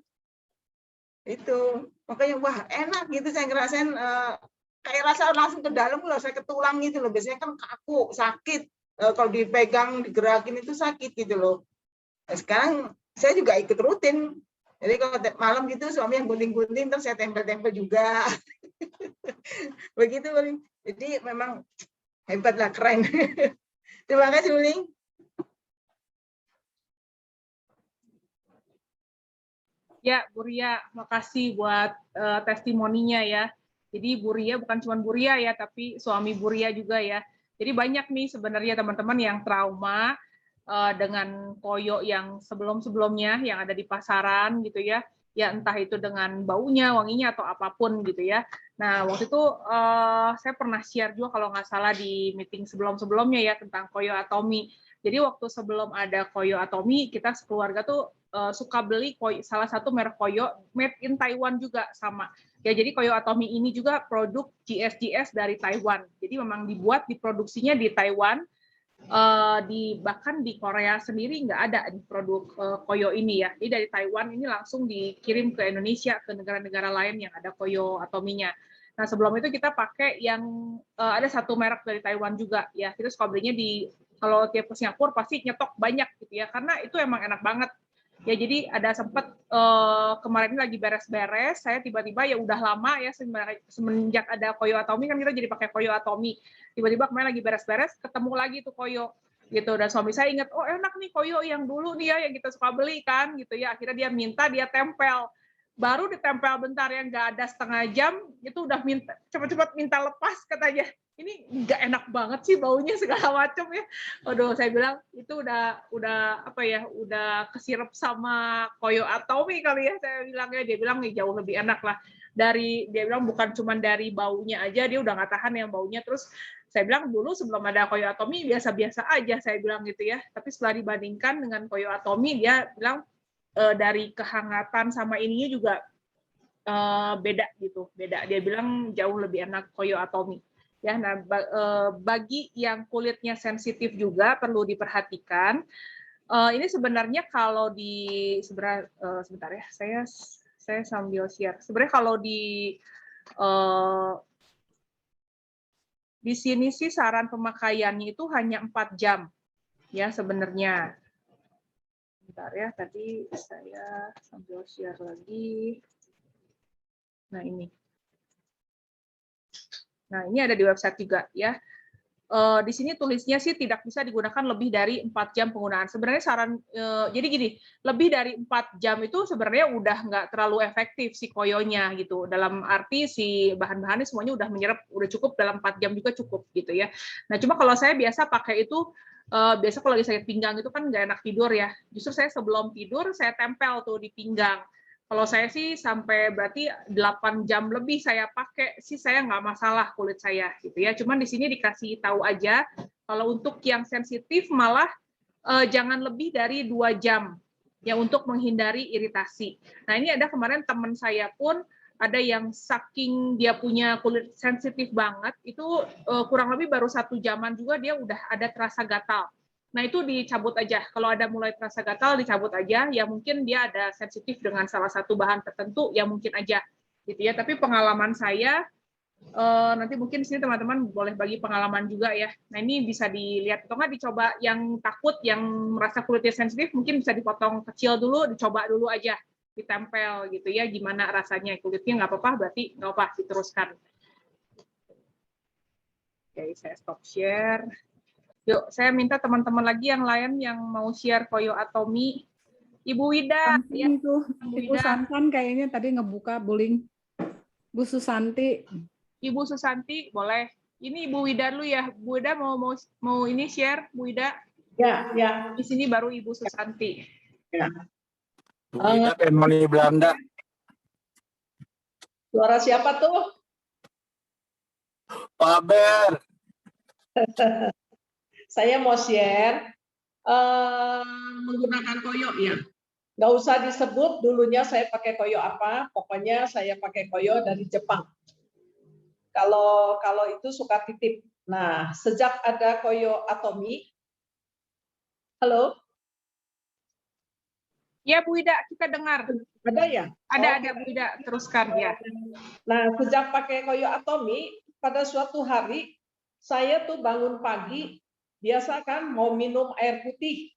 Itu. Makanya wah enak gitu saya ngerasain kayak rasa langsung ke dalam loh, saya ke tulang gitu loh. Biasanya kan kaku, sakit. Kalau dipegang, digerakin itu sakit gitu loh. Nah, sekarang saya juga ikut rutin. Jadi kalau malam gitu suami yang gunting-gunting, terus saya tempel-tempel juga. Begitu, Wuling. Jadi memang hebat lah, keren. Terima kasih, Wuling. Ya, Bu Ria, makasih buat testimoninya ya. Jadi Bu Ria bukan cuma Bu Ria ya, tapi suami Bu Ria juga ya. Jadi banyak nih sebenarnya teman-teman yang trauma dengan koyo yang sebelum-sebelumnya yang ada di pasaran gitu ya. Ya entah itu dengan baunya, wanginya atau apapun gitu ya. Nah waktu itu saya pernah share juga kalau nggak salah di meeting sebelum-sebelumnya ya tentang koyo Atomy. Jadi waktu sebelum ada koyo Atomy kita sekeluarga tuh suka beli salah satu merek koyo made in Taiwan juga sama. Ya jadi koyo Atomy ini juga produk GS dari Taiwan. Jadi memang diproduksinya di Taiwan. Bahkan di Korea sendiri nggak ada di produk koyo ini ya. Jadi dari Taiwan ini langsung dikirim ke Indonesia, ke negara-negara lain yang ada koyo Atomy-nya. Nah sebelum itu kita pakai yang ada satu merek dari Taiwan juga ya. Kita suka belinya di Kalau dia ke Singapura pasti nyetok banyak gitu ya, karena itu emang enak banget. Ya jadi ada sempet kemarin lagi beres-beres, saya tiba-tiba ya udah lama ya semenjak ada Koyo Atomi kan kita jadi pakai Koyo Atomi. Tiba-tiba kemarin lagi beres-beres ketemu lagi tuh Koyo gitu, dan suami saya ingat, oh enak nih Koyo yang dulu nih ya yang kita suka beli kan gitu ya. Akhirnya dia minta, dia tempel. Baru ditempel bentar yang nggak ada setengah jam itu udah minta cepat-cepat minta lepas katanya. Ini nggak enak banget sih baunya segala macam ya. Aduh, saya bilang itu udah apa ya, udah kesirep sama Koyo Atomi kali ya, saya bilang ya. Dia bilang nih jauh lebih enak lah. Dia bilang bukan cuma dari baunya aja, dia udah nggak tahan yang baunya. Terus saya bilang dulu sebelum ada Koyo Atomi biasa-biasa aja, saya bilang gitu ya. Tapi setelah dibandingkan dengan Koyo Atomi, dia bilang dari kehangatan sama ininya juga beda gitu, beda. Dia bilang jauh lebih enak Koyo Atomi. Ya, nah bagi yang kulitnya sensitif juga perlu diperhatikan. Ini sebenarnya kalau sebentar ya, saya sambil share. Sebenarnya kalau di sini sih saran pemakaiannya itu hanya 4 jam ya sebenarnya. Bentar ya, tadi saya sambil share lagi. Nah ini. Nah, ini ada di website juga ya. Di sini tulisnya sih tidak bisa digunakan lebih dari 4 jam penggunaan. Sebenarnya jadi gini, lebih dari 4 jam itu sebenarnya udah nggak terlalu efektif si koyonya gitu. Dalam arti si bahan-bahannya semuanya udah menyerap, udah cukup dalam 4 jam juga cukup gitu ya. Nah, cuma kalau saya biasa pakai itu, biasa kalau lagi sakit pinggang itu kan nggak enak tidur ya. Justru saya sebelum tidur saya tempel tuh di pinggang. Kalau saya sih sampai berarti 8 jam lebih saya pakai sih, saya nggak masalah kulit saya gitu ya. Cuman di sini dikasih tahu aja kalau untuk yang sensitif malah jangan lebih dari 2 jam ya untuk menghindari iritasi. Nah ini ada kemarin teman saya pun ada yang saking dia punya kulit sensitif banget itu kurang lebih baru 1 jaman juga dia udah ada terasa gatal. Nah itu dicabut aja. Kalau ada mulai terasa gatal dicabut aja. Ya mungkin dia ada sensitif dengan salah satu bahan tertentu. Ya mungkin aja, gitu ya. Tapi pengalaman saya nanti mungkin sini teman-teman boleh bagi pengalaman juga ya. Nah ini bisa dilihat atau nggak dicoba yang takut, yang merasa kulitnya sensitif mungkin bisa dipotong kecil dulu, dicoba dulu aja, ditempel gitu ya. Gimana rasanya kulitnya nggak apa-apa, berarti nggak apa diteruskan. Oke, saya stop share. Yuk, saya minta teman-teman lagi yang lain yang mau share Koyo Atomi. Ibu Wida. Ya, itu Ibu Santan kayaknya tadi ngebuka bullying. Bu Susanti. Ibu Susanti, boleh. Ini Ibu Wida dulu ya. Bu Wida mau ini share, Bu Wida? Ya, ya. Di sini baru Ibu Susanti. Ya. Bu Wida Penmoni Belanda. Suara siapa tuh? Pak Ber. Saya mau share menggunakan koyo ya. Nggak usah disebut dulunya saya pakai koyo apa, pokoknya saya pakai koyo dari Jepang. Kalau itu suka titip. Nah, sejak ada Koyo Atomi, halo? Ya Bu Wida, kita dengar. Ada ya? Ada Bu Wida, teruskan ya. Nah, sejak pakai Koyo Atomi, pada suatu hari saya tuh bangun pagi, biasa kan mau minum air putih.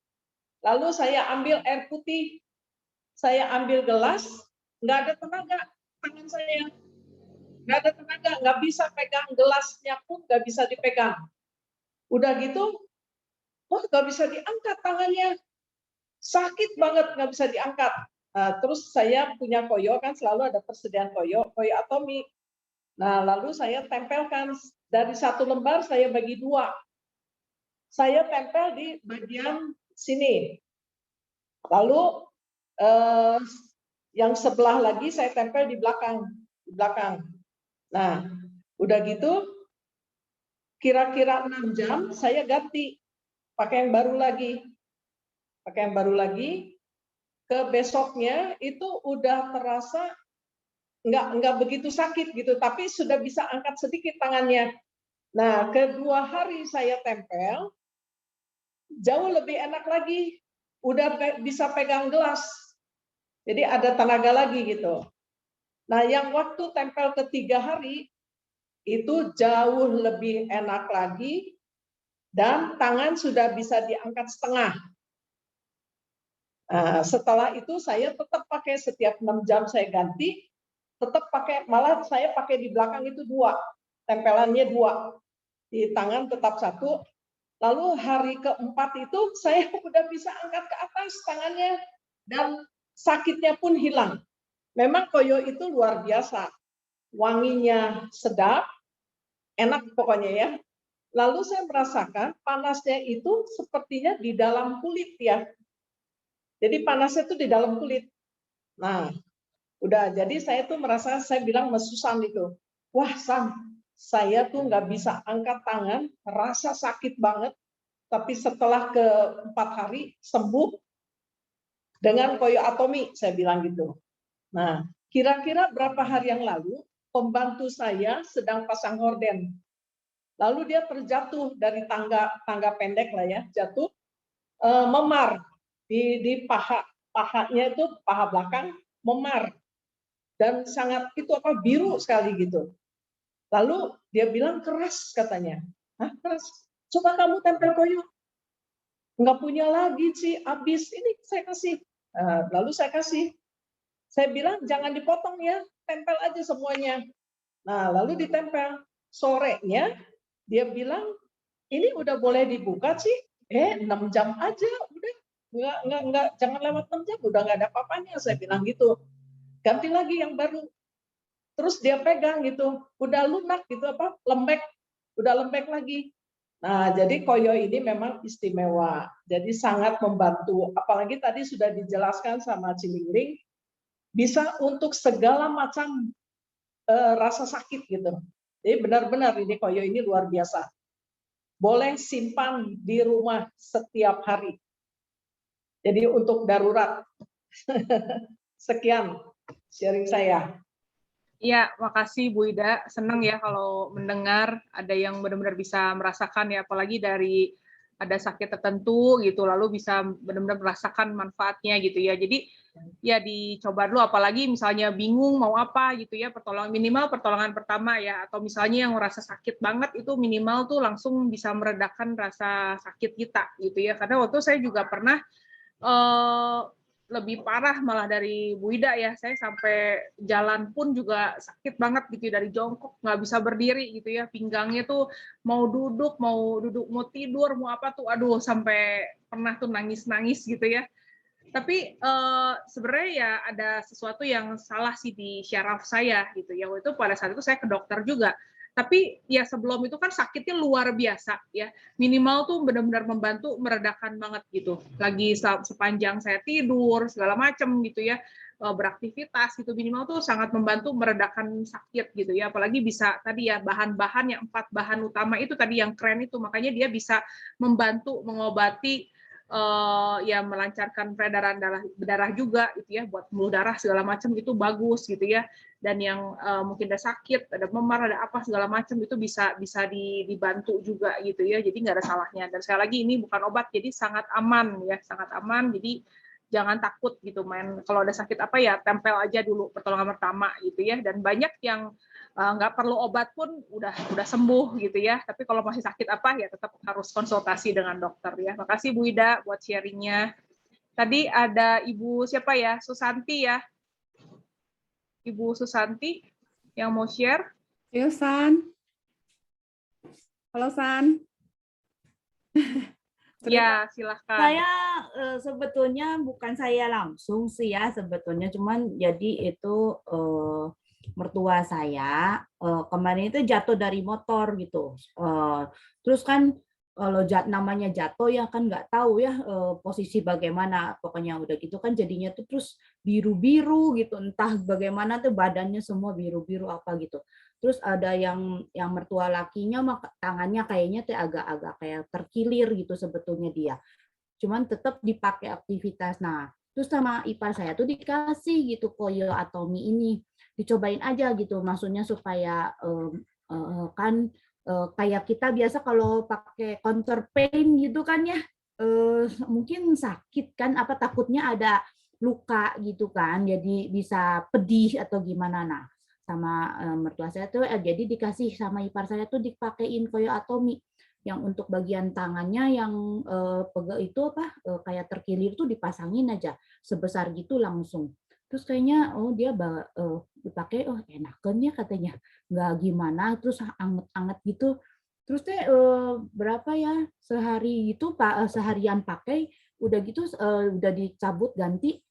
Lalu saya ambil air putih, saya ambil gelas, nggak ada tenaga tangan saya. Nggak ada tenaga, nggak bisa pegang gelasnya pun nggak bisa dipegang. Udah gitu, nggak bisa diangkat tangannya. Sakit banget, nggak bisa diangkat. Nah, terus saya punya koyo, kan selalu ada persediaan koyo Atomi. Nah, lalu saya tempelkan, dari 1 lembar saya bagi 2. Saya tempel di bagian sini. Lalu yang sebelah lagi saya tempel di belakang. Nah, udah gitu, kira-kira 6 jam saya ganti, pakai yang baru lagi. Ke besoknya itu udah terasa nggak begitu sakit gitu, tapi sudah bisa angkat sedikit tangannya. Nah, kedua hari saya tempel, jauh lebih enak lagi, udah bisa pegang gelas, jadi ada tenaga lagi gitu. Nah, yang waktu tempel ketiga hari itu jauh lebih enak lagi, dan tangan sudah bisa diangkat setengah. Setelah itu saya tetap pakai setiap 6 jam saya ganti, tetap pakai, malah saya pakai di belakang itu 2, tempelannya 2, di tangan tetap 1. Lalu hari keempat itu saya udah bisa angkat ke atas tangannya dan sakitnya pun hilang. Memang koyo itu luar biasa, wanginya sedap, enak pokoknya ya. Lalu saya merasakan panasnya itu sepertinya di dalam kulit ya. Jadi panasnya itu di dalam kulit. Nah, udah jadi saya tuh merasa, saya bilang sama Susan itu, wah Sam, saya tuh nggak bisa angkat tangan, rasa sakit banget, tapi setelah ke 4 hari sembuh dengan koyo atomi, saya bilang gitu. Nah, kira-kira berapa hari yang lalu, pembantu saya sedang pasang horden. Lalu dia terjatuh dari tangga pendek lah ya, jatuh, memar di pahanya itu, paha belakang memar dan sangat itu biru sekali gitu. Lalu dia bilang keras katanya. Hah, keras? Coba kamu tempel koyo. Nggak punya lagi sih, habis ini saya kasih. Lalu saya kasih. Saya bilang jangan dipotong ya, tempel aja semuanya. Nah, lalu ditempel. Sorenya dia bilang ini udah boleh dibuka sih. 6 jam aja udah. Enggak, jangan lewat 6 jam, udah nggak ada apa-apanya, saya bilang gitu. Ganti lagi yang baru. Terus dia pegang gitu, udah lunak gitu lembek, udah lembek lagi. Nah, jadi koyo ini memang istimewa. Jadi sangat membantu, apalagi tadi sudah dijelaskan sama Cilingling, bisa untuk segala macam rasa sakit gitu. Jadi benar-benar ini koyo ini luar biasa. Boleh simpan di rumah setiap hari. Jadi untuk darurat. Sekian sharing saya. Iya, makasih Bu Ida. Senang ya kalau mendengar ada yang benar-benar bisa merasakan ya, apalagi dari ada sakit tertentu gitu, lalu bisa benar-benar merasakan manfaatnya gitu ya. Jadi ya dicoba dulu, apalagi misalnya bingung mau apa gitu ya, minimal pertolongan pertama ya, atau misalnya yang merasa sakit banget itu minimal tuh langsung bisa meredakan rasa sakit kita gitu ya. Karena waktu saya juga pernah lebih parah malah dari Bu Ida ya, saya sampai jalan pun juga sakit banget gitu, dari jongkok nggak bisa berdiri gitu ya, pinggangnya tuh mau duduk mau tidur mau apa tuh, aduh sampai pernah tuh nangis gitu ya. Tapi sebenarnya ya ada sesuatu yang salah sih di syaraf saya gitu ya. Waktu itu pada saat itu saya ke dokter juga. Tapi ya sebelum itu kan sakitnya luar biasa ya. Minimal tuh benar-benar membantu meredakan banget gitu. Lagi sepanjang saya tidur segala macam gitu ya, beraktivitas gitu, minimal tuh sangat membantu meredakan sakit gitu ya. Apalagi bisa tadi ya bahan-bahan yang 4 bahan utama itu tadi yang keren itu, makanya dia bisa membantu mengobati ya melancarkan peredaran darah juga gitu ya, buat pembuluh darah segala macam itu bagus gitu ya. Dan yang mungkin ada sakit, ada memar, ada apa segala macam itu bisa dibantu juga gitu ya. Jadi nggak ada salahnya. Dan sekali lagi ini bukan obat, jadi sangat aman ya, sangat aman. Jadi jangan takut gitu main. Kalau ada sakit apa ya tempel aja dulu pertolongan pertama gitu ya. Dan banyak yang nggak perlu obat pun udah sembuh gitu ya. Tapi kalau masih sakit apa ya tetap harus konsultasi dengan dokter ya. Makasih Bu Ida buat sharingnya. Tadi ada Ibu siapa ya? Susanti ya. Ibu Susanti yang mau share. Ayo San. Halo San. Ya, silahkan. Saya sebetulnya bukan saya langsung sih ya, sebetulnya cuman jadi itu mertua saya kemarin itu jatuh dari motor gitu. Terus kan kalau namanya jatuh ya kan nggak tahu ya posisi bagaimana, pokoknya udah gitu kan jadinya tuh terus biru-biru gitu, entah bagaimana tuh badannya semua biru-biru apa gitu. Terus ada yang mertua lakinya tangannya kayaknya tuh agak-agak kayak terkilir gitu sebetulnya dia. Cuman tetap dipakai aktivitas. Nah, terus sama ipar saya tuh dikasih gitu koyo atomi ini. Dicobain aja gitu, maksudnya supaya kan kayak kita biasa kalau pakai counter pain gitu kan ya, mungkin sakit kan, apa takutnya ada luka gitu kan, jadi bisa pedih atau gimana. Nah, sama mertua saya tuh jadi dikasih sama ipar saya tuh dipakein koyo atomi. yang untuk bagian tangannya yang pegel itu kayak terkilir tuh dipasangin aja sebesar gitu langsung. Terus kayaknya dia dipakai enakan ya katanya, nggak gimana, terus anget-anget gitu. Terus berapa ya sehari itu seharian pakai, udah gitu udah dicabut ganti,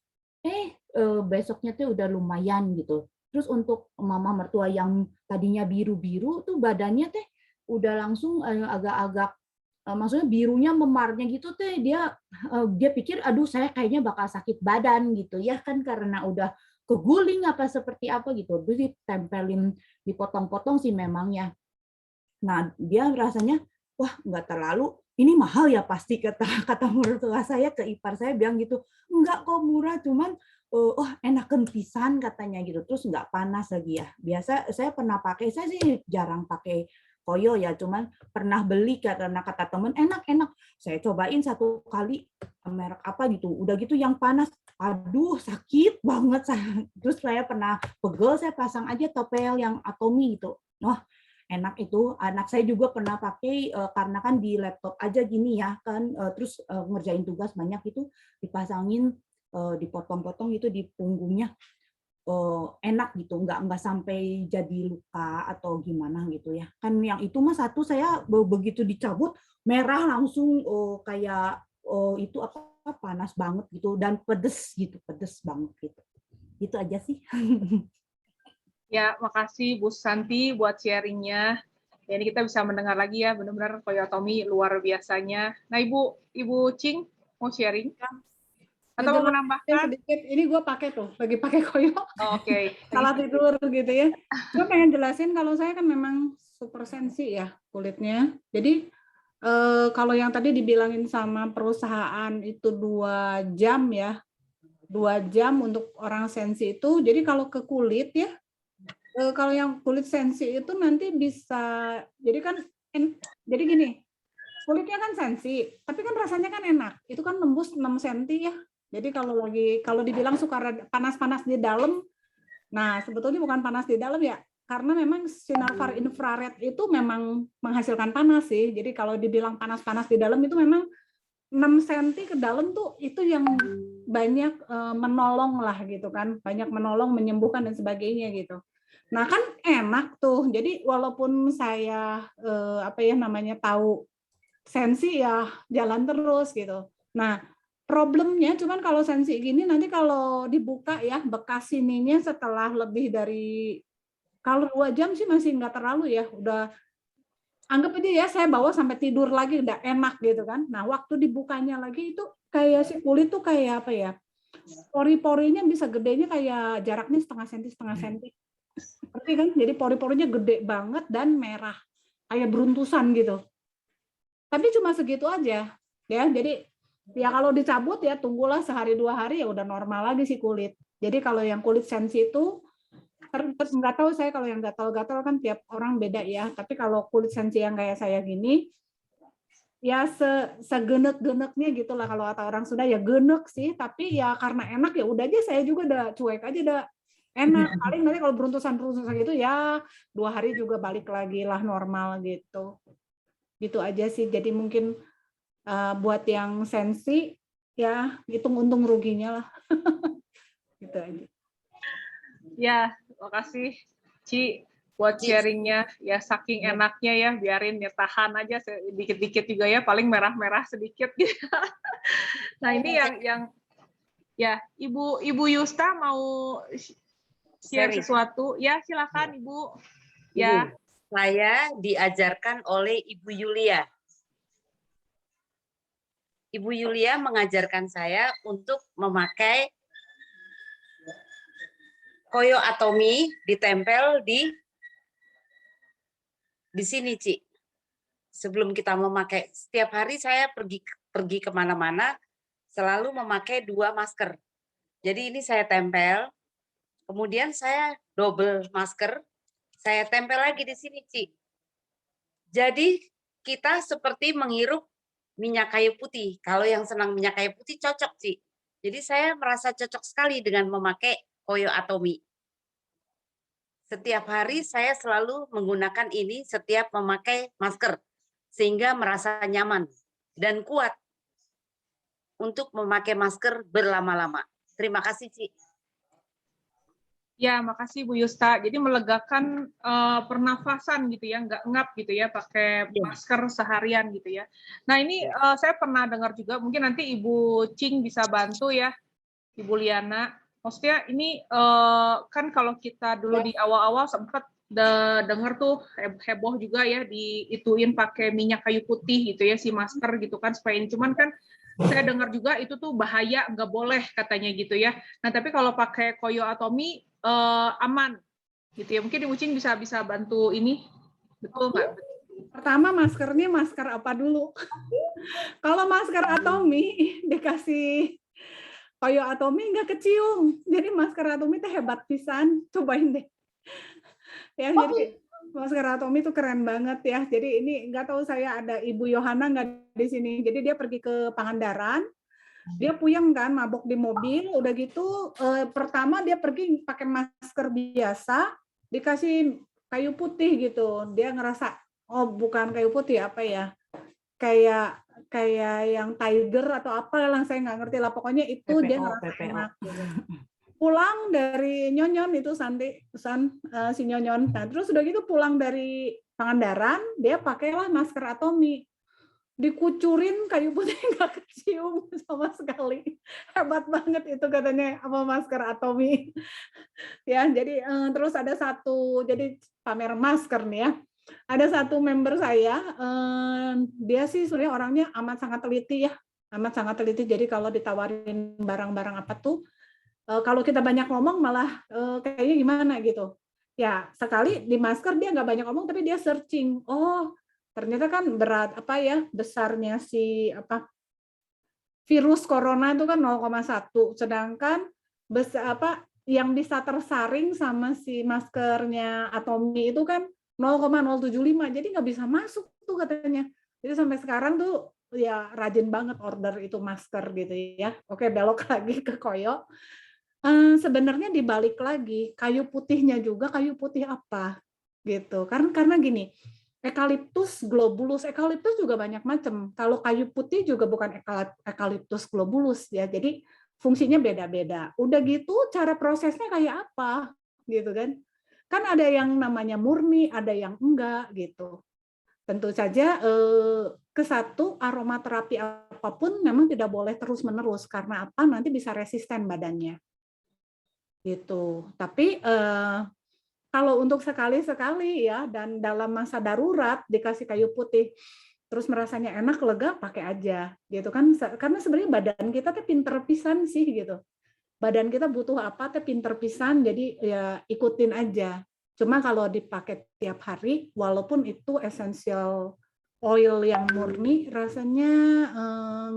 besoknya tuh udah lumayan gitu. Terus untuk mama mertua yang tadinya biru-biru tuh badannya teh udah langsung agak-agak maksudnya birunya memarnya gitu teh, dia pikir aduh saya kayaknya bakal sakit badan gitu ya kan, karena udah keguling apa seperti apa gitu. Terus ditempelin, dipotong-potong sih memang ya. Nah dia rasanya wah nggak terlalu, ini mahal ya pasti, kata mertua saya ke ipar saya bilang gitu, enggak kok murah, cuman enakan pisan katanya gitu. Terus nggak panas lagi ya. Biasa saya pernah pakai, saya sih jarang pakai koyo ya, cuman pernah beli karena kata temen enak-enak. Saya cobain 1 kali merek apa gitu, udah gitu yang panas, aduh sakit banget. Terus saya pernah pegel, saya pasang aja topel yang Atomi gitu. Wah enak itu. Anak saya juga pernah pakai karena kan di laptop aja gini ya kan, terus ngerjain tugas banyak itu dipasangin, dipotong-potong itu di punggungnya. Enak gitu, nggak sampai jadi luka atau gimana gitu ya kan. Yang itu mah satu saya begitu dicabut merah langsung, kayak itu apa panas banget gitu dan pedes gitu, pedes banget gitu. Itu aja sih. Ya, makasih Bu Santi buat sharingnya. Jadi kita bisa mendengar lagi ya, benar-benar koyotomi luar biasanya. Nah, Ibu Cing mau sharing? Atau mau menambahkan? Sedikit, ini gue pakai tuh, lagi pakai koyo. Oke. Salah tidur gitu ya. Gue pengen jelasin kalau saya kan memang super sensi ya kulitnya. Jadi kalau yang tadi dibilangin sama perusahaan itu 2 jam ya, 2 jam untuk orang sensi itu. Jadi kalau ke kulit ya, kalau yang kulit sensi itu nanti bisa, jadi kan, jadi gini, kulitnya kan sensi, tapi kan rasanya kan enak. Itu kan nembus 6 cm ya. Jadi kalau dibilang suka panas-panas di dalam, nah sebetulnya bukan panas di dalam ya, karena memang sinar infrared itu memang menghasilkan panas sih. Jadi kalau dibilang panas-panas di dalam itu memang 6 cm ke dalam tuh itu yang banyak menolong lah gitu kan, banyak menolong, menyembuhkan dan sebagainya gitu. Nah kan enak tuh. Jadi walaupun saya tahu sensi ya jalan terus gitu. Nah problemnya cuman kalau sensi gini nanti kalau dibuka ya bekas sininya setelah lebih dari, kalau 2 jam sih masih nggak terlalu ya, udah anggap aja ya saya bawa sampai tidur lagi udah enak gitu kan. Nah waktu dibukanya lagi itu kayak si kulit tuh kayak apa ya, pori-porinya bisa gedenya kayak jaraknya setengah senti. Ngerti kan? Jadi pori-porinya gede banget dan merah kayak beruntusan gitu. Tapi cuma segitu aja ya. Jadi ya kalau dicabut ya tunggulah sehari 2 hari ya udah normal lagi si kulit. Jadi kalau yang kulit sensi itu nggak tahu saya, kalau yang gatal-gatal kan tiap orang beda ya. Tapi kalau kulit sensi yang kayak saya gini ya segenek-geneknya gitulah, kalau kata orang Sunda ya genek sih, tapi ya karena enak ya udah aja, saya juga udah cuek aja, udah enak. Paling nanti kalau beruntusan gitu ya 2 hari juga balik lagi lah normal gitu. Gitu aja sih. Jadi mungkin buat yang sensi ya hitung untung ruginya lah. Gitu aja. Ya, makasih Ci buat sharingnya. Ya saking enaknya ya, biarin ya, tahan aja dikit-dikit juga ya, paling merah-merah sedikit. Nah ini yang ya Ibu Yusta mau share sesuatu? Ya silakan Ibu. Ya. Saya diajarkan oleh Ibu Yulia. Ibu Yulia mengajarkan saya untuk memakai koyo atomi ditempel di sini, Ci. Sebelum kita memakai, setiap hari saya pergi kemana-mana selalu memakai 2 masker. Jadi ini saya tempel, kemudian saya double masker, saya tempel lagi di sini, Ci. Jadi kita seperti menghirup minyak kayu putih. Kalau yang senang minyak kayu putih cocok, Ci. Jadi saya merasa cocok sekali dengan memakai koyo atomi. Setiap hari saya selalu menggunakan ini setiap memakai masker. sehingga merasa nyaman dan kuat untuk memakai masker berlama-lama. Terima kasih, Ci. Ya, makasih Bu Yusta. Jadi melegakan pernafasan gitu ya, nggak ngap gitu ya, pakai masker seharian gitu ya. Nah ini saya pernah dengar juga, mungkin nanti Ibu Cing bisa bantu ya, Ibu Liana. Maksudnya ini kan kalau kita dulu di awal-awal sempat dengar tuh heboh juga ya, diituin pakai minyak kayu putih gitu ya, si masker gitu kan, supaya ini. Cuman kan saya dengar juga itu tuh bahaya, nggak boleh katanya gitu ya. Nah tapi kalau pakai Koyo Atomi aman gitu ya. Mungkin Ibu Cing bisa bantu ini, betul nggak? Pertama maskernya masker apa dulu? Kalau masker Atomi dikasih Koyo Atomi nggak kecium. Jadi masker Atomi itu hebat pisan. Cobain deh. Ya, jadi masker Atomi itu keren banget ya. Jadi ini nggak tahu, saya ada Ibu Yohana nggak di sini. Jadi dia pergi ke Pangandaran, dia puyeng kan, mabok di mobil. Udah gitu pertama dia pergi pakai masker biasa, dikasih kayu putih gitu. Dia ngerasa, oh bukan kayu putih, apa ya? Kayak yang Tiger atau apa lah, saya nggak ngerti lah. Pokoknya itu dia ngerasa enak. Pulang dari Nyonyon itu si Nyonyon. Nah, terus udah gitu pulang dari Pangandaran, dia pakailah masker Atomi. Dikucurin kayu putih nggak kecium sama sekali. Hebat banget itu katanya apa masker Atomi. Ya, jadi terus ada satu, jadi pamer masker nih ya. Ada satu member saya, dia sih sebenarnya orangnya amat sangat teliti ya. Amat sangat teliti. Jadi kalau ditawarin barang-barang apa tuh, kalau kita banyak ngomong malah kayaknya gimana gitu. Ya, sekali di masker dia nggak banyak ngomong, tapi dia searching. Oh, ternyata kan berat apa ya, besarnya si virus corona itu kan 0,1, sedangkan yang bisa tersaring sama si maskernya Atomi itu kan 0,075, jadi nggak bisa masuk tuh katanya. Jadi sampai sekarang tuh ya rajin banget order itu masker gitu ya. Oke, belok lagi ke Koyo. Sebenarnya dibalik lagi, kayu putihnya juga kayu putih apa gitu. Karena gini, Eucalyptus globulus, eucalyptus juga banyak macam. Kalau kayu putih juga bukan Eucalyptus globulus ya. Jadi fungsinya beda-beda. Udah gitu cara prosesnya kayak apa gitu kan. Kan ada yang namanya murni, ada yang enggak gitu. Tentu saja ke satu aromaterapi apapun memang tidak boleh terus-menerus, karena apa? Nanti bisa resisten badannya. Gitu. Tapi kalau untuk sekali-sekali ya, dan dalam masa darurat dikasih kayu putih, terus merasanya enak, lega, pakai aja, gitu kan? Karena sebenarnya badan kita tuh pinter pisan sih gitu. Badan kita butuh apa tuh pinter pisan, jadi ya ikutin aja. Cuma kalau dipakai tiap hari, walaupun itu essential oil yang murni, rasanya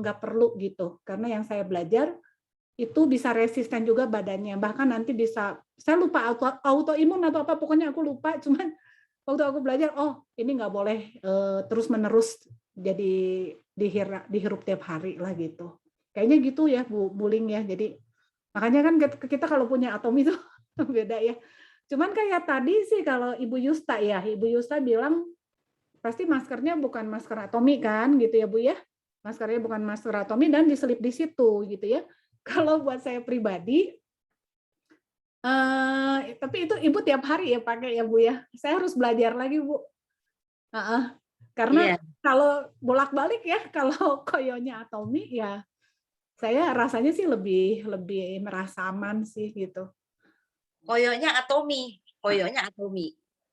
nggak perlu gitu. Karena yang saya belajar itu bisa resisten juga badannya, bahkan nanti bisa, saya lupa autoimun atau apa, pokoknya aku lupa, cuman waktu aku belajar, oh ini nggak boleh terus menerus jadi dihirup tiap hari lah gitu, kayaknya gitu ya Bu Ling ya. Jadi makanya kan kita kalau punya Atomi itu beda ya. Cuman kayak tadi sih kalau Ibu Yusta ya, Ibu Yusta bilang pasti maskernya bukan masker Atomi kan gitu ya Bu ya, maskernya bukan masker Atomi dan diselip di situ gitu ya. Kalau buat saya pribadi, tapi itu Ibu tiap hari ya pakai ya Bu ya. Saya harus belajar lagi Bu. Karena kalau bolak-balik ya, kalau koyonya Atomi ya, saya rasanya sih lebih merasa aman sih gitu. Koyonya Atomi,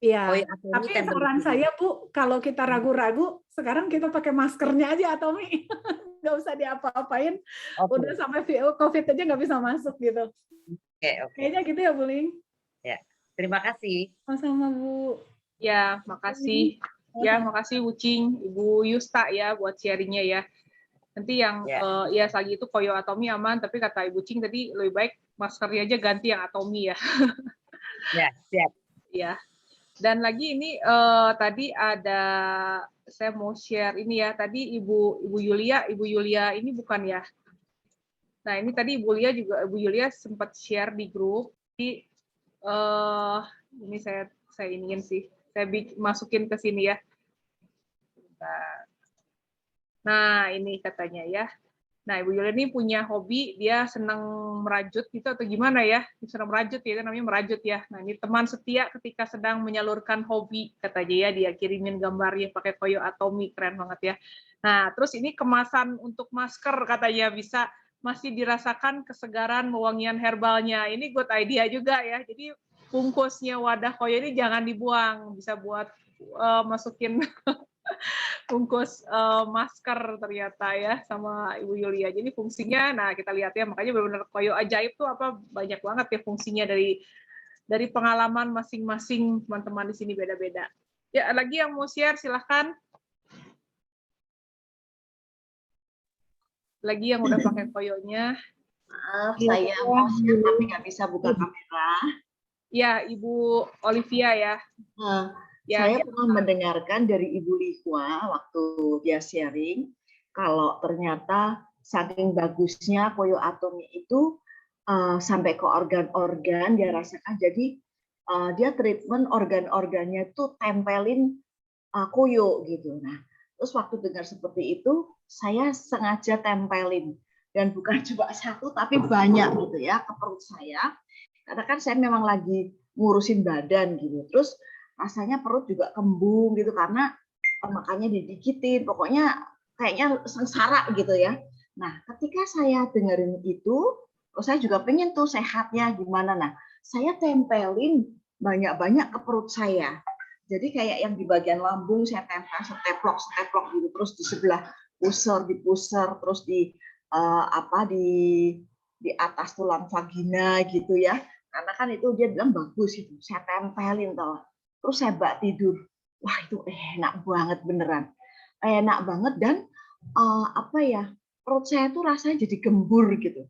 Iya. Tapi saran saya Bu, kalau kita ragu-ragu, sekarang kita pakai maskernya aja Atomi. Nggak usah diapa-apain, udah sampai COVID aja nggak bisa masuk gitu. Kayaknya gitu ya Bu Ling. Ya, terima kasih. Sama-sama Bu. Ya, makasih. Ya, makasih Bu Cing, Ibu Yusta ya buat sharingnya ya. Nanti yang ya lagi itu Koyo Atomi aman, tapi kata Ibu Cing tadi lebih baik maskernya aja ganti yang Atomi ya. Ya, siap. Ya. Dan lagi ini tadi ada, saya mau share ini ya, tadi Ibu Yulia ini bukan ya. Nah ini tadi Ibu Yulia sempat share di grup. Jadi ini saya iniin sih, saya masukin ke sini ya. Sebentar. Nah, ini katanya ya. Nah, Ibu Yulia ini punya hobi, dia senang merajut gitu atau gimana ya? Senang merajut ya, kan namanya merajut ya. Nah, ini teman setia ketika sedang menyalurkan hobi, katanya ya, dia kirimin gambarnya pakai koyo atomi, keren banget ya. Nah, terus ini kemasan untuk masker, katanya bisa masih dirasakan kesegaran wewangian herbalnya. Ini good idea juga ya. Jadi bungkusnya wadah koyo ini jangan dibuang, bisa buat masukin bungkus masker ternyata ya sama Ibu Yulia. Jadi fungsinya, nah kita lihat ya, makanya benar-benar koyo ajaib tuh apa banyak banget ya fungsinya dari pengalaman masing-masing teman-teman di sini beda-beda. Ya lagi yang mau share silahkan. Lagi yang udah pakai koyonya. Maaf, saya mau share tapi nggak bisa buka kamera. Ya, Ibu Olivia ya. Ya, Saya pernah mendengarkan dari Ibu Lihua waktu dia sharing kalau ternyata saking bagusnya koyo atomi itu sampai ke organ-organ dia rasakan. Jadi dia treatment organ-organnya itu tempelin koyo gitu. Nah, terus waktu dengar seperti itu saya sengaja tempelin dan bukan cuma satu tapi banyak gitu ya ke perut saya. Karena kan saya memang lagi ngurusin badan gitu. Terus rasanya perut juga kembung gitu karena makanya didikitin, pokoknya kayaknya sengsara gitu ya. Nah, ketika saya dengerin itu, saya juga pengen tuh sehatnya gimana. Nah, saya tempelin banyak-banyak ke perut saya. Jadi kayak yang di bagian lambung saya tempel seteplok gitu, terus di sebelah pusar, terus di di atas tulang vagina gitu ya. Karena kan itu dia bilang bagus itu, saya tempelin toh. Terus saya bak tidur, wah itu enak banget beneran, enak banget dan perut saya tuh rasanya jadi gembur gitu.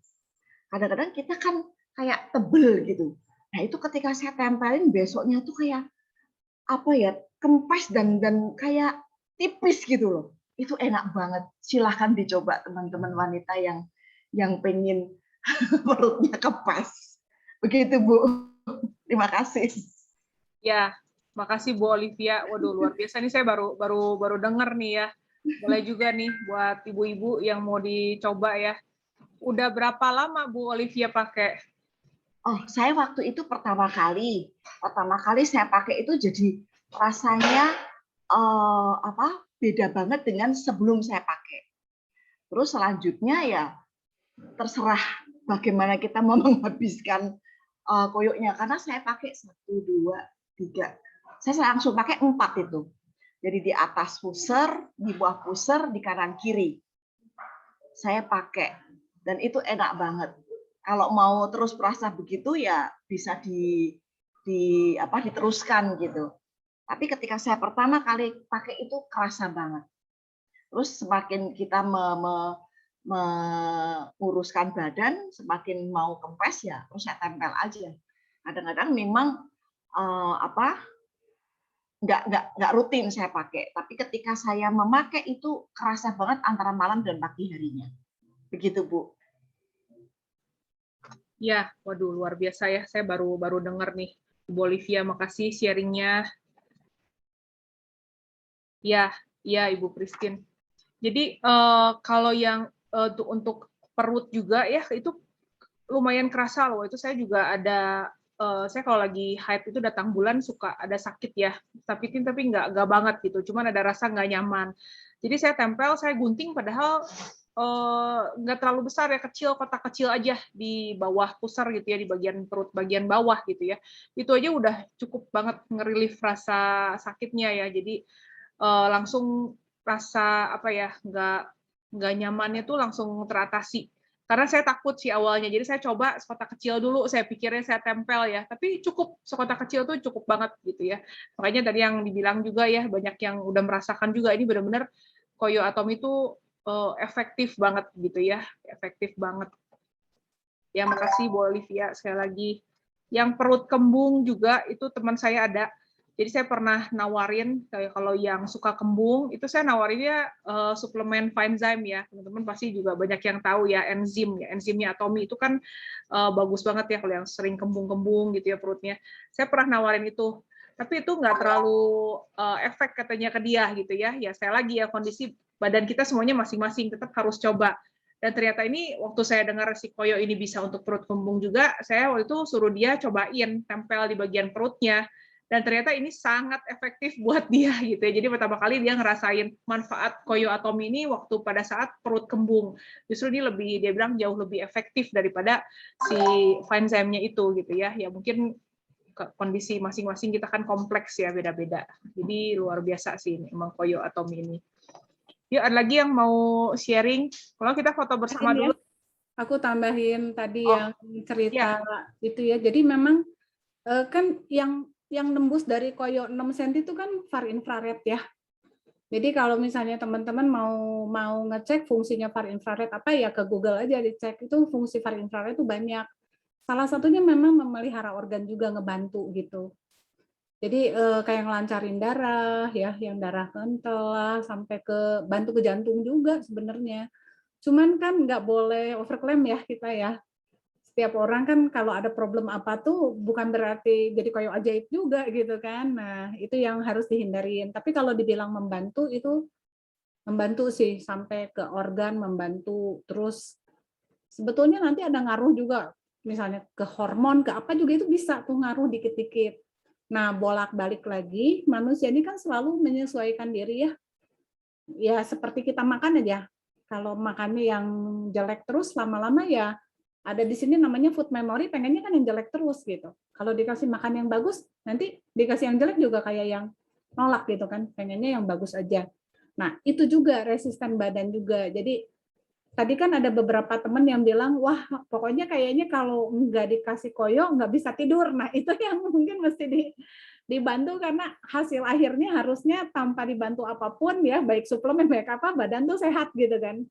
Kadang-kadang kita kan kayak tebel gitu. Nah itu ketika saya tempelin besoknya tuh kayak kempes dan kayak tipis gitu loh. Itu enak banget. Silahkan dicoba teman-teman wanita yang pengen perutnya kempes. Begitu Bu. Terima kasih. Ya. Makasih Bu Olivia. Waduh luar biasa nih, saya baru dengar nih ya. Boleh juga nih buat ibu-ibu yang mau dicoba ya. Udah berapa lama Bu Olivia pakai? Oh, saya waktu itu pertama kali saya pakai itu jadi rasanya beda banget dengan sebelum saya pakai. Terus selanjutnya ya terserah bagaimana kita mau menghabiskan koyoknya karena saya pakai 1, 2, 3. Saya langsung pakai 4 itu. Jadi di atas pusar, di bawah pusar, di kanan kiri. Saya pakai dan itu enak banget. Kalau mau terus merasa begitu ya bisa diteruskan gitu. Tapi ketika saya pertama kali pakai itu kerasa banget. Terus semakin kita menguruskan badan, semakin mau kempes ya, terus saya tempel aja. Kadang-kadang memang nggak rutin saya pakai, tapi ketika saya memakai itu kerasa banget antara malam dan pagi harinya. Begitu Bu. Ya, waduh luar biasa ya. Saya baru dengar nih, Bu Olivia, makasih sharingnya. Ya, Ibu Christine. Jadi kalau yang untuk perut juga ya itu lumayan kerasa loh. Itu saya juga ada. Saya kalau lagi haid itu datang bulan suka ada sakit ya, tapi nggak banget gitu, cuman ada rasa nggak nyaman. Jadi saya tempel, saya gunting, padahal nggak terlalu besar ya, kecil, kotak kecil aja di bawah pusar gitu ya, di bagian perut bagian bawah gitu ya. Itu aja udah cukup banget ngerelief rasa sakitnya ya. Jadi langsung rasa nggak nyamannya tuh langsung teratasi. Karena saya takut sih awalnya, jadi saya coba sekotak kecil dulu, saya pikirnya saya tempel ya, tapi cukup, sekotak kecil tuh cukup banget gitu ya. Makanya tadi yang dibilang juga ya, banyak yang udah merasakan juga, ini benar-benar koyo atomi itu efektif banget gitu ya, efektif banget. Ya, makasih Bu Olivia sekali lagi. Yang perut kembung juga, itu teman saya ada. Jadi saya pernah nawarin, kalau yang suka kembung, itu saya nawarinnya suplemen Finezyme ya. Teman-teman pasti juga banyak yang tahu ya, enzimnya atomi itu kan bagus banget ya kalau yang sering kembung-kembung gitu ya perutnya. Saya pernah nawarin itu. tapi itu nggak terlalu efek katanya ke dia gitu ya. Ya saya lagi ya, kondisi badan kita semuanya masing-masing, tetap harus coba. Dan ternyata ini waktu saya dengar si koyo ini bisa untuk perut kembung juga, saya waktu itu suruh dia cobain tempel di bagian perutnya. Dan ternyata ini sangat efektif buat dia gitu ya. Jadi pertama kali dia ngerasain manfaat koyo atomi ini waktu pada saat perut kembung. Justru dia bilang jauh lebih efektif daripada si Vinezyme-nya itu gitu ya. Ya mungkin kondisi masing-masing kita kan kompleks ya, beda-beda. Jadi luar biasa sih ini emang koyo atomi ini. Yuk, ada lagi yang mau sharing? Kalau kita foto bersama dulu. Aku tambahin tadi yang cerita ya. itu ya. Jadi memang kan yang nembus dari koyo 6 cm itu kan far infrared ya. Jadi kalau misalnya teman-teman mau ngecek fungsinya far infrared apa ya, ke Google aja dicek, itu fungsi far infrared itu banyak. Salah satunya memang memelihara organ juga, ngebantu gitu. Jadi kayak ngelancarin darah ya, yang darah kental lah, sampai ke bantu ke jantung juga sebenarnya. Cuman kan nggak boleh overclaim ya kita ya. Setiap orang kan kalau ada problem apa tuh bukan berarti jadi koyo ajaib juga gitu kan. Nah, itu yang harus dihindarin. Tapi kalau dibilang membantu itu membantu sih, sampai ke organ membantu. Terus sebetulnya nanti ada ngaruh juga, misalnya ke hormon, ke apa juga itu bisa tuh ngaruh dikit-dikit. Nah, bolak-balik lagi, manusia ini kan selalu menyesuaikan diri ya. Ya seperti kita makan aja. Kalau makannya yang jelek terus, lama-lama ya ada di sini namanya food memory, pengennya kan yang jelek terus gitu. Kalau dikasih makan yang bagus, nanti dikasih yang jelek juga kayak yang nolak gitu kan, pengennya yang bagus aja. Nah, itu juga resisten badan juga. Jadi tadi kan ada beberapa teman yang bilang, wah pokoknya kayaknya kalau nggak dikasih koyo nggak bisa tidur. Nah, itu yang mungkin mesti dibantu, karena hasil akhirnya harusnya tanpa dibantu apapun ya, baik suplemen baik apa, badan tuh sehat gitu kan.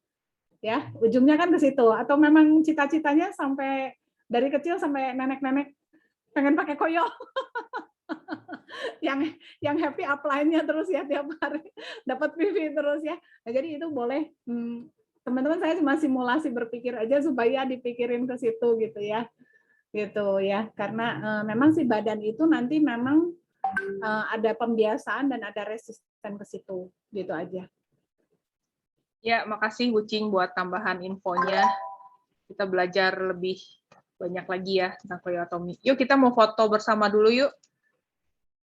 Ya, ujungnya kan ke situ. Atau memang cita-citanya sampai dari kecil sampai nenek-nenek pengen pakai koyo. yang happy upline-nya terus ya tiap hari, dapat PV terus ya. Nah, jadi itu boleh teman-teman, saya cuma simulasi berpikir aja supaya dipikirin ke situ gitu ya. Gitu ya. Karena memang si badan itu nanti memang ada pembiasaan dan ada resisten ke situ. Gitu aja. Ya, makasih Bu Cing buat tambahan infonya. Kita belajar lebih banyak lagi ya tentang koyo atomi. Yuk kita mau foto bersama dulu yuk.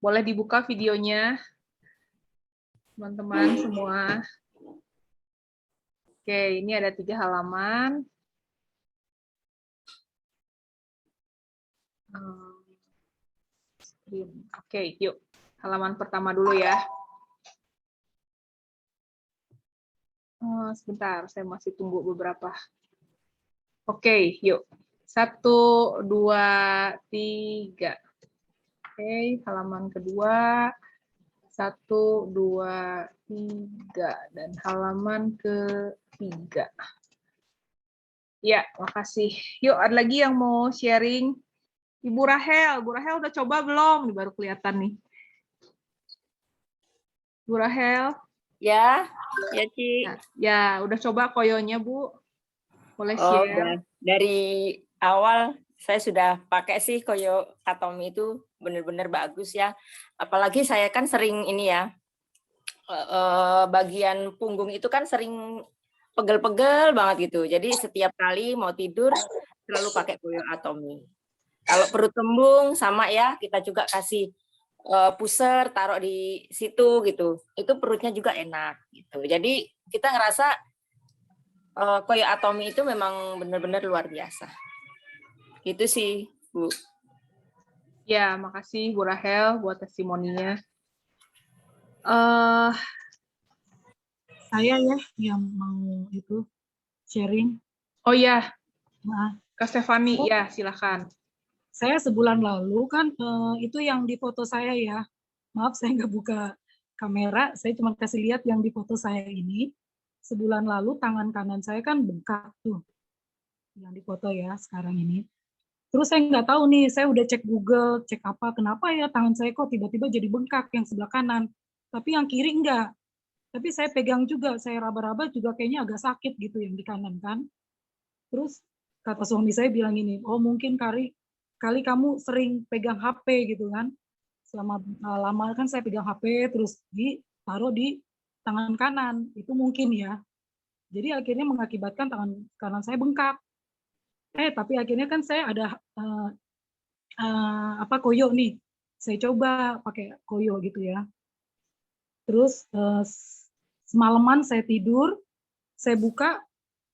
Boleh dibuka videonya, teman-teman semua. Oke, ini ada 3 halaman. Oke, yuk. Halaman pertama dulu ya. Sebentar, saya masih tunggu beberapa. Oke, yuk. 1, 2, 3. Oke, halaman kedua. 1, 2, 3. Dan halaman ke-3. Ya, makasih. Yuk, ada lagi yang mau sharing? Ibu Rahel. Bu Rahel udah coba belum? Ini baru kelihatan nih. Bu Rahel. Ya, ya Ci. Ya, udah coba koyonya Bu? Boleh Oh, share? udah. Dari awal saya sudah pakai sih koyo atomi, itu benar-benar bagus ya. Apalagi saya kan sering ini ya, bagian punggung itu kan sering pegel-pegel banget gitu. Jadi setiap kali mau tidur selalu pakai koyo atomi. Kalau perut kembung sama ya, kita juga kasih pusar taruh di situ gitu. Itu perutnya juga enak gitu. Jadi kita ngerasa koyo atomi itu memang benar-benar luar biasa. Itu sih, Bu. Ya, makasih Bu Rahel buat testimoninya. Saya ya yang mau itu sharing. Oh ya, Maaf. Kak Stefani, ya silakan. Saya sebulan lalu kan itu yang di foto saya ya. Maaf saya nggak buka kamera, saya cuma kasih lihat yang di foto saya ini. Sebulan lalu tangan kanan saya kan bengkak tuh, yang di foto ya sekarang ini. Terus saya nggak tahu nih, saya udah cek Google, cek apa, kenapa ya tangan saya kok tiba-tiba jadi bengkak yang sebelah kanan. Tapi yang kiri enggak. Tapi saya pegang juga, saya raba-raba juga kayaknya agak sakit gitu yang di kanan kan. Terus kata suami saya bilang gini, oh mungkin kali kamu sering pegang HP gitu kan. selama lama kan saya pegang HP terus ditaruh di tangan kanan, itu mungkin ya. Jadi akhirnya mengakibatkan tangan kanan saya bengkak. Tapi akhirnya kan saya ada koyo nih. Saya coba pakai koyo gitu ya. Terus semalaman saya tidur, saya buka,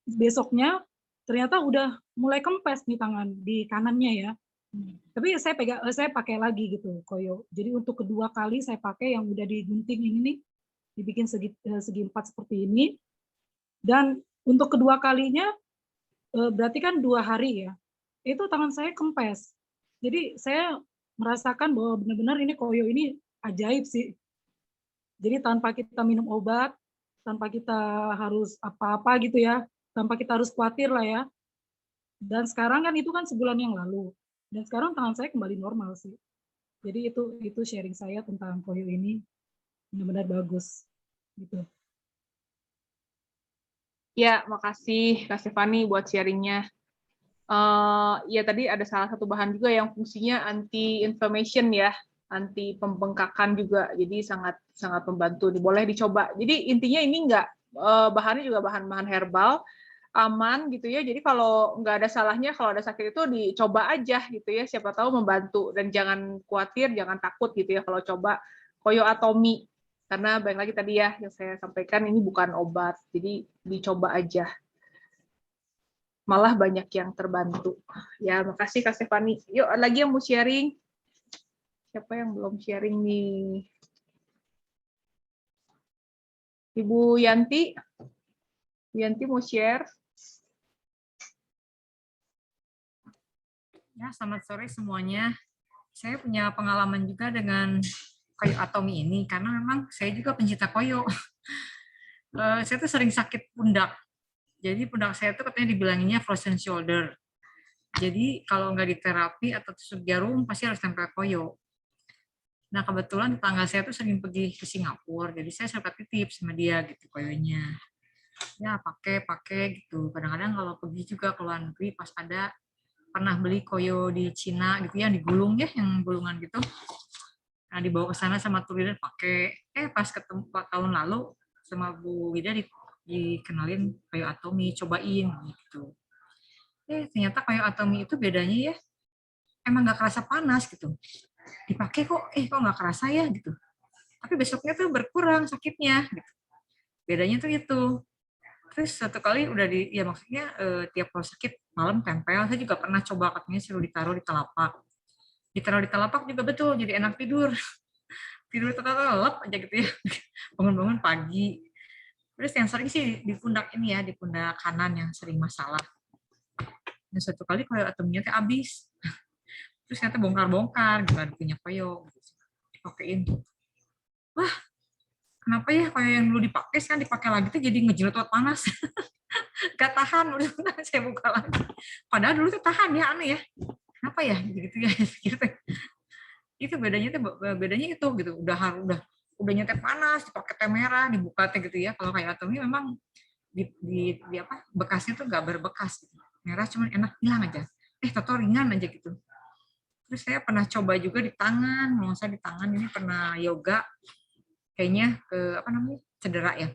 besoknya ternyata udah mulai kempes nih tangan di kanannya ya. Tapi saya pakai lagi gitu koyo. Jadi untuk kedua kali saya pakai yang udah digunting ini nih, dibikin segi 4 seperti ini. Dan untuk kedua kalinya berarti kan 2 hari ya. Itu tangan saya kempes. Jadi saya merasakan bahwa benar-benar ini koyo ini ajaib sih. Jadi tanpa kita minum obat, tanpa kita harus apa-apa gitu ya, tanpa kita harus khawatir lah ya. Dan sekarang kan itu kan sebulan yang lalu. Dan sekarang tangan saya kembali normal sih. Jadi itu sharing saya tentang koyo ini benar-benar bagus gitu. Ya, makasih Kak Stefani buat sharingnya. Ya tadi ada salah satu bahan juga yang fungsinya anti-inflammation ya, anti pembengkakan juga. Jadi sangat sangat membantu. Boleh dicoba. Jadi intinya ini bahannya juga bahan-bahan herbal, aman gitu ya. Jadi kalau nggak ada salahnya, kalau ada sakit itu dicoba aja gitu ya. Siapa tahu membantu, dan jangan khawatir, jangan takut gitu ya kalau coba koyo atomi. Karena balik lagi tadi ya yang saya sampaikan, ini bukan obat. Jadi dicoba aja. Malah banyak yang terbantu. Ya, makasih Kak Stefani. Yuk, lagi yang mau sharing. Siapa yang belum sharing nih? Ibu Yanti. Yanti mau share? Ya, selamat sore semuanya. Saya punya pengalaman juga dengan koyo atomi ini, karena memang saya juga pencinta koyo. Saya tuh sering sakit pundak. Jadi pundak saya tuh katanya dibilanginnya frozen shoulder. Jadi kalau nggak diterapi atau tusuk jarum, pasti harus tempel koyo. Nah, kebetulan tetangga saya tuh sering pergi ke Singapura, jadi saya suka titip sama dia gitu koyonya. Ya, pakai gitu. Kadang-kadang kalau pergi juga ke luar negeri, pas pernah beli koyo di Cina gitu ya, digulung ya, yang gulungan gitu. Nah, dibawa ke sana sama tuh Wida pakai. Pas ketemu tahun lalu sama Bu Wida dikenalin koyo atomi, cobain gitu. Ternyata koyo atomi itu bedanya ya, emang nggak kerasa panas gitu. Dipakai kok nggak kerasa ya gitu. Tapi besoknya tuh berkurang sakitnya gitu. Bedanya tuh itu. Terus satu kali udah maksudnya tiap kalau sakit malam tempel. Saya juga pernah coba, katanya suruh ditaruh di telapak. Ditaruh di telapak juga betul, jadi enak tidur. Tidur tetap aja gitu ya. Bangun-bangun pagi. Terus yang sering sih di pundak ini ya, di pundak kanan yang sering masalah. Dan satu kali koyo atominya teh habis. Terus ternyata bongkar-bongkar, gimana punya koyo. Dipakein. Wah, kenapa ya koyo yang dulu dipakai, sekarang dipakai lagi tuh jadi ngejelet panas. Gak tahan, udah saya buka lagi. Padahal dulu tuh tahan ya, aneh ya. Kenapa ya gitu ya. Itu bedanya itu gitu. Udah nyetek panas, dipakai teh merah, dibuka teh gitu ya. Kalau kayak atomi memang bekasnya tuh nggak berbekas gitu. Merah cuman enak, hilang aja. Toto ringan aja gitu. Terus saya pernah coba juga di tangan, di tangan ini pernah yoga, kayaknya cedera ya.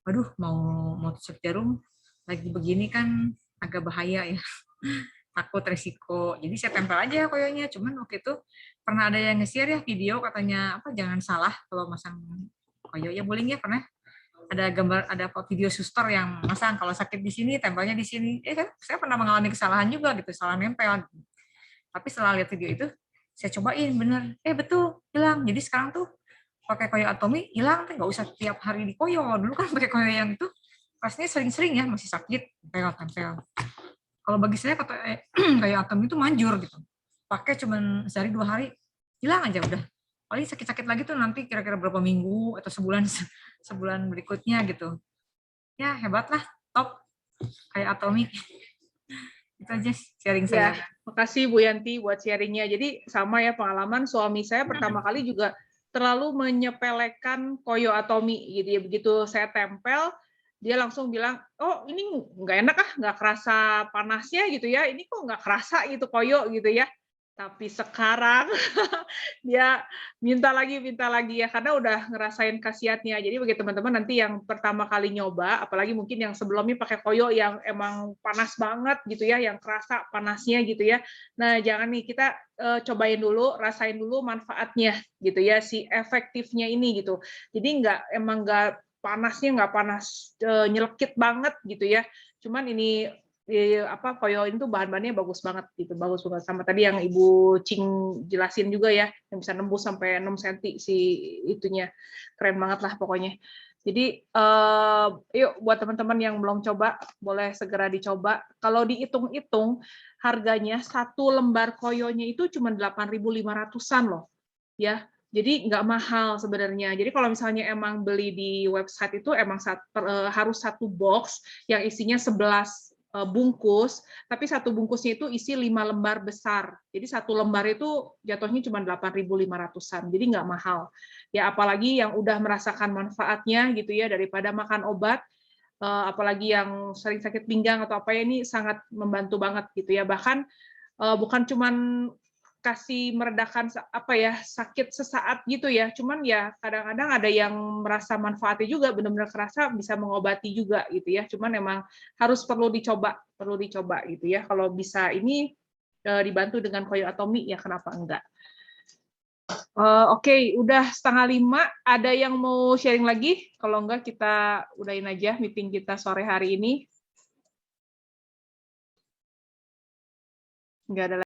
Waduh, mau tusuk jarum lagi begini kan agak bahaya ya. Takut resiko. Jadi saya tempel aja koyonya. Cuman waktu itu pernah ada yang nge-share ya video, katanya jangan salah kalau masang koyo. Ya boleh ya, pernah ada gambar, ada video suster yang masang kalau sakit di sini tempelnya di sini. Saya pernah mengalami kesalahan juga gitu, salah nempel. Tapi setelah lihat video itu saya cobain, bener. Betul, hilang. Jadi sekarang tuh pakai koyo atomi hilang, nggak usah tiap hari di koyo. Dulu kan pakai koyo yang itu pastinya sering-sering ya, masih sakit, tempel. Kalau bagi saya koyo atomi itu manjur gitu. Pakai cuman sehari 2 hari, hilang aja udah. Paling sakit-sakit lagi tuh nanti kira-kira berapa minggu atau sebulan berikutnya gitu. Ya hebat lah, top kayak atomi. Itu aja sharing saya. Makasih Bu Yanti buat sharingnya. Jadi sama ya pengalaman suami saya pertama kali juga terlalu menyepelekan koyo atomi gitu ya. Begitu saya tempel, dia langsung bilang, oh ini nggak enak nggak kerasa panasnya gitu ya. Ini kok nggak kerasa gitu koyo gitu ya. Tapi sekarang dia minta lagi ya, karena udah ngerasain khasiatnya. Jadi bagi teman-teman nanti yang pertama kali nyoba, apalagi mungkin yang sebelumnya pakai koyo yang emang panas banget gitu ya, yang kerasa panasnya gitu ya. Nah, jangan nih, kita cobain dulu, rasain dulu manfaatnya gitu ya, si efektifnya ini gitu. Jadi emang nggak panasnya nggak panas nyelekit banget gitu ya. Cuman ini koyo itu bahan-bahannya bagus banget gitu, bagus banget, sama tadi yang Ibu Cing jelasin juga ya, yang bisa nembus sampai 6 cm si itunya, keren banget lah pokoknya. Jadi yuk buat teman-teman yang belum coba boleh segera dicoba. Kalau dihitung-hitung harganya satu lembar koyonya itu cuma 8.500-an loh ya. Jadi nggak mahal sebenarnya. Jadi kalau misalnya emang beli di website itu emang harus satu box yang isinya 11 bungkus, tapi satu bungkusnya itu isi 5 lembar besar. Jadi satu lembar itu jatuhnya cuma 8.500-an. Jadi nggak mahal. Ya apalagi yang udah merasakan manfaatnya gitu ya, daripada makan obat, apalagi yang sering sakit pinggang atau apa ya, ini sangat membantu banget gitu ya. Bahkan bukan cuman kasih meredakan sakit sesaat gitu ya, cuman ya kadang-kadang ada yang merasa manfaatnya juga benar-benar kerasa bisa mengobati juga gitu ya, cuman emang harus perlu dicoba gitu ya. Kalau bisa ini dibantu dengan koyo atomi ya kenapa enggak. Oke, udah 4:30, ada yang mau sharing lagi? Kalau enggak kita udahin aja meeting kita sore hari ini. Enggak ada